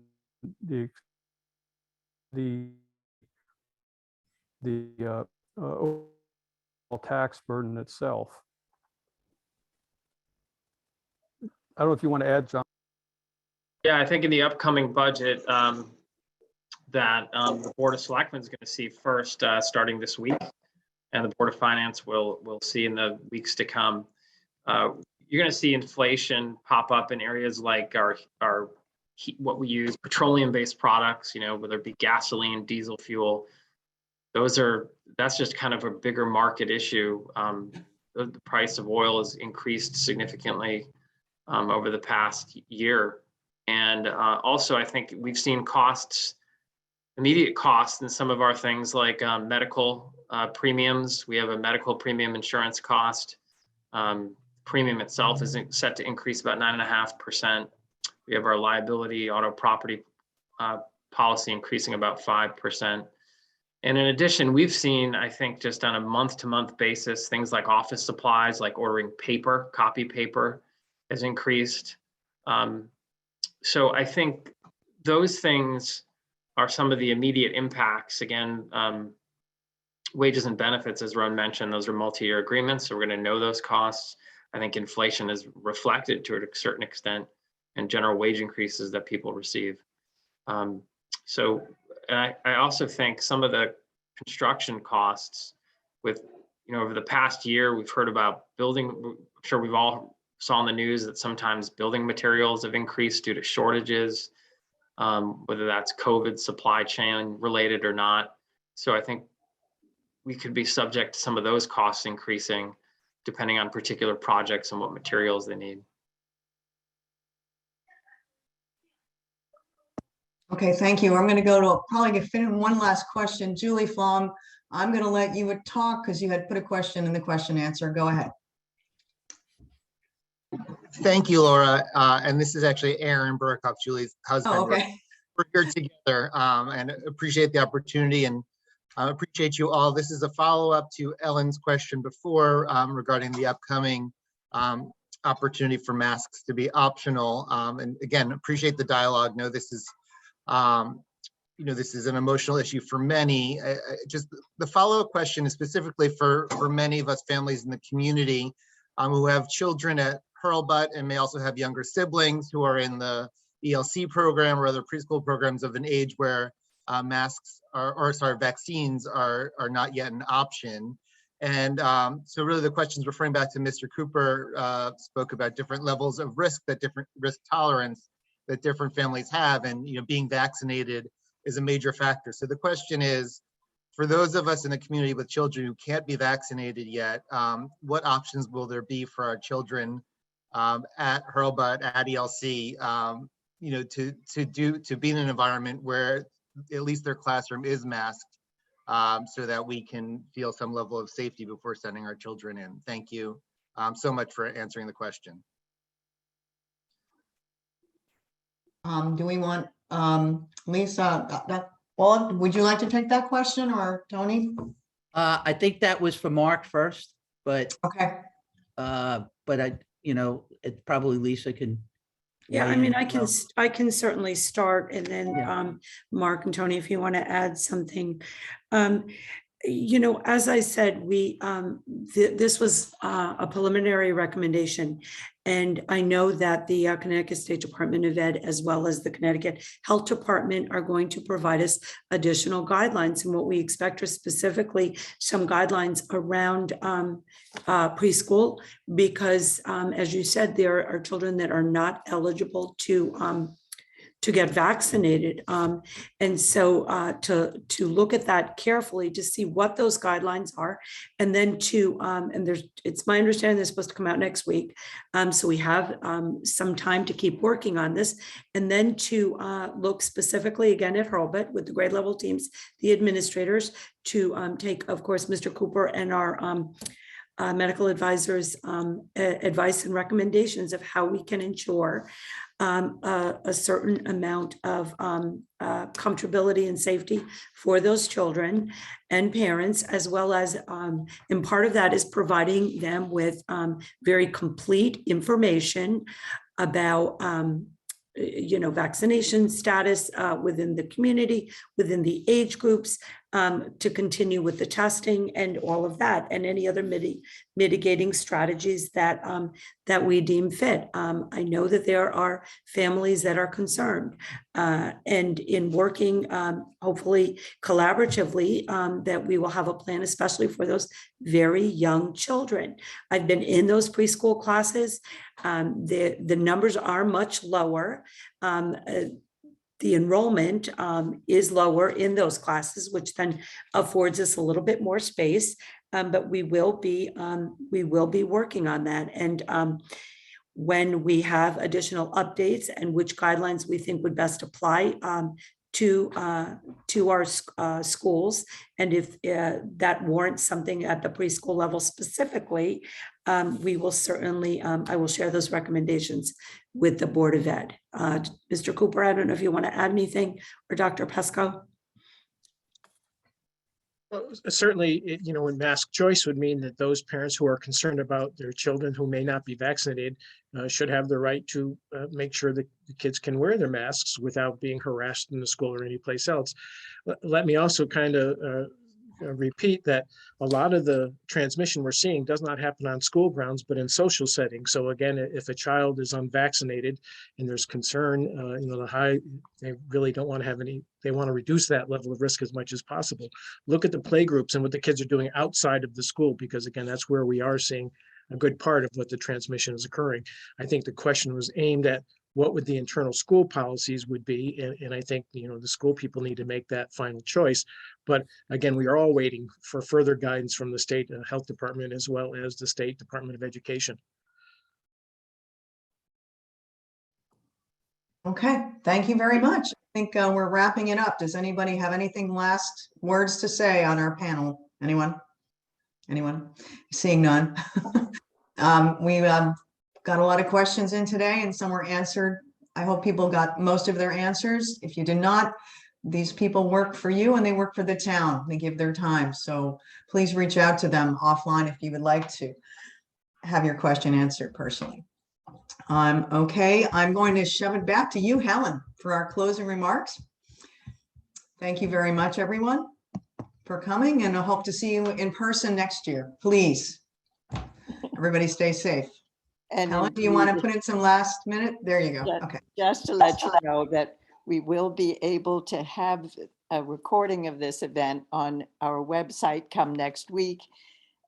the overall tax burden itself. I don't know if you want to add, John. Yeah, I think in the upcoming budget that the Board of Selectmen is going to see first starting this week, and the Board of Finance will see in the weeks to come. You're going to see inflation pop up in areas like our what we use, petroleum-based products, you know, whether it be gasoline, diesel fuel. That's just kind of a bigger market issue. The price of oil has increased significantly over the past year. And also, I think we've seen immediate costs in some of our things like medical premiums. We have a medical premium insurance cost. Premium itself is set to increase about 9.5%. We have our liability auto property policy increasing about 5%. And in addition, we've seen, I think, just on a month-to-month basis, things like office supplies, like ordering paper, copy paper, has increased. So I think those things are some of the immediate impacts. Again, wages and benefits, as Ron mentioned, those are multi-year agreements, so we're going to know those costs. I think inflation is reflected to a certain extent in general wage increases that people receive. And I also think some of the construction costs with, over the past year, we've heard about building, I'm sure we've all saw in the news that sometimes building materials have increased due to shortages, whether that's COVID supply chain related or not. So I think we could be subject to some of those costs increasing depending on particular projects and what materials they need. Okay, thank you. I'm going to go to probably fit in one last question. Julie Flom, I'm going to let you talk because you had put a question in the question answer. Go ahead. Thank you, Laura. And this is actually Aaron Burkhoff, Julie's husband. Oh, okay. We're here together and appreciate the opportunity and appreciate you all. This is a follow-up to Ellen's question before regarding the upcoming opportunity for masks to be optional. And again, appreciate the dialogue. Know this is this is an emotional issue for many. Just the follow-up question is specifically for many of us families in the community who have children at Hurlbut and may also have younger siblings who are in the ELC program or other preschool programs of an age where vaccines are not yet an option. And so really the questions referring back to Mr. Cooper spoke about different levels of risk, that different risk tolerance that different families have, and being vaccinated is a major factor. So the question is, for those of us in the community with children who can't be vaccinated yet, what options will there be for our children at Hurlbut, at ELC, to be in an environment where at least their classroom is masked, so that we can feel some level of safety before sending our children in. Thank you so much for answering the question. Do we want Lisa, Paula, would you like to take that question, or Tony? I think that was for Mark first, but okay. But it's probably Lisa can. Yeah, I mean, I can certainly start, and then Mark and Tony, if you want to add something. As I said, this was a preliminary recommendation, and I know that the Connecticut State Department of Ed, as well as the Connecticut Health Department, are going to provide us additional guidelines. And what we expect are specifically some guidelines around preschool, because as you said, there are children that are not eligible to get vaccinated. And so to look at that carefully, to see what those guidelines are, and then it's my understanding they're supposed to come out next week. So we have some time to keep working on this, and then to look specifically again at Hurlbut with the grade level teams, the administrators, to take, of course, Mr. Cooper and our medical advisors' advice and recommendations of how we can ensure a certain amount of comfortability and safety for those children and parents, as well as, and part of that is providing them with very complete information about vaccination status within the community, within the age groups, to continue with the testing and all of that, and any other mitigating strategies that we deem fit. I know that there are families that are concerned, and in working hopefully collaboratively, that we will have a plan, especially for those very young children. I've been in those preschool classes. The numbers are much lower. The enrollment is lower in those classes, which then affords us a little bit more space, but we will be working on that. And when we have additional updates and which guidelines we think would best apply to our schools. And if that warrants something at the preschool level specifically, we will certainly, I will share those recommendations with the Board of Ed. Mr. Cooper, I don't know if you want to add anything, or Dr. Pesco? Well, certainly, when mask choice would mean that those parents who are concerned about their children who may not be vaccinated should have the right to make sure that the kids can wear their masks without being harassed in the school or anyplace else. Let me also kind of repeat that a lot of the transmission we're seeing does not happen on school grounds, but in social settings. So again, if a child is unvaccinated and there's concern, they really don't want to have any, they want to reduce that level of risk as much as possible. Look at the play groups and what the kids are doing outside of the school, because again, that's where we are seeing a good part of what the transmission is occurring. I think the question was aimed at what would the internal school policies would be. And I think, the school people need to make that final choice. But again, we are all waiting for further guidance from the state health department as well as the State Department of Education. Okay, thank you very much. I think we're wrapping it up. Does anybody have anything last words to say on our panel? Anyone? Seeing none. We got a lot of questions in today and some were answered. I hope people got most of their answers. If you did not, these people work for you and they work for the town. They give their time. So please reach out to them offline if you would like to have your question answered personally. Okay, I'm going to shove it back to you, Helen, for our closing remarks. Thank you very much, everyone, for coming, and I hope to see you in person next year. Please, everybody stay safe. And Helen, do you want to put in some last minute? There you go. Okay. just to let you know that we will be able to have a recording of this event on our website come next week.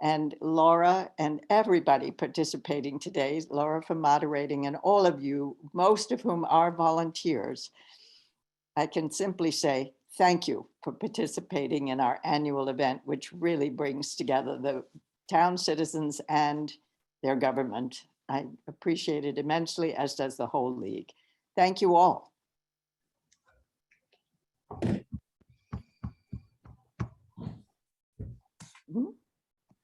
And Laura and everybody participating today, Laura for moderating, and all of you, most of whom are volunteers, I can simply say thank you for participating in our annual event, which really brings together the town citizens and their government. I appreciate it immensely, as does the whole league. Thank you all.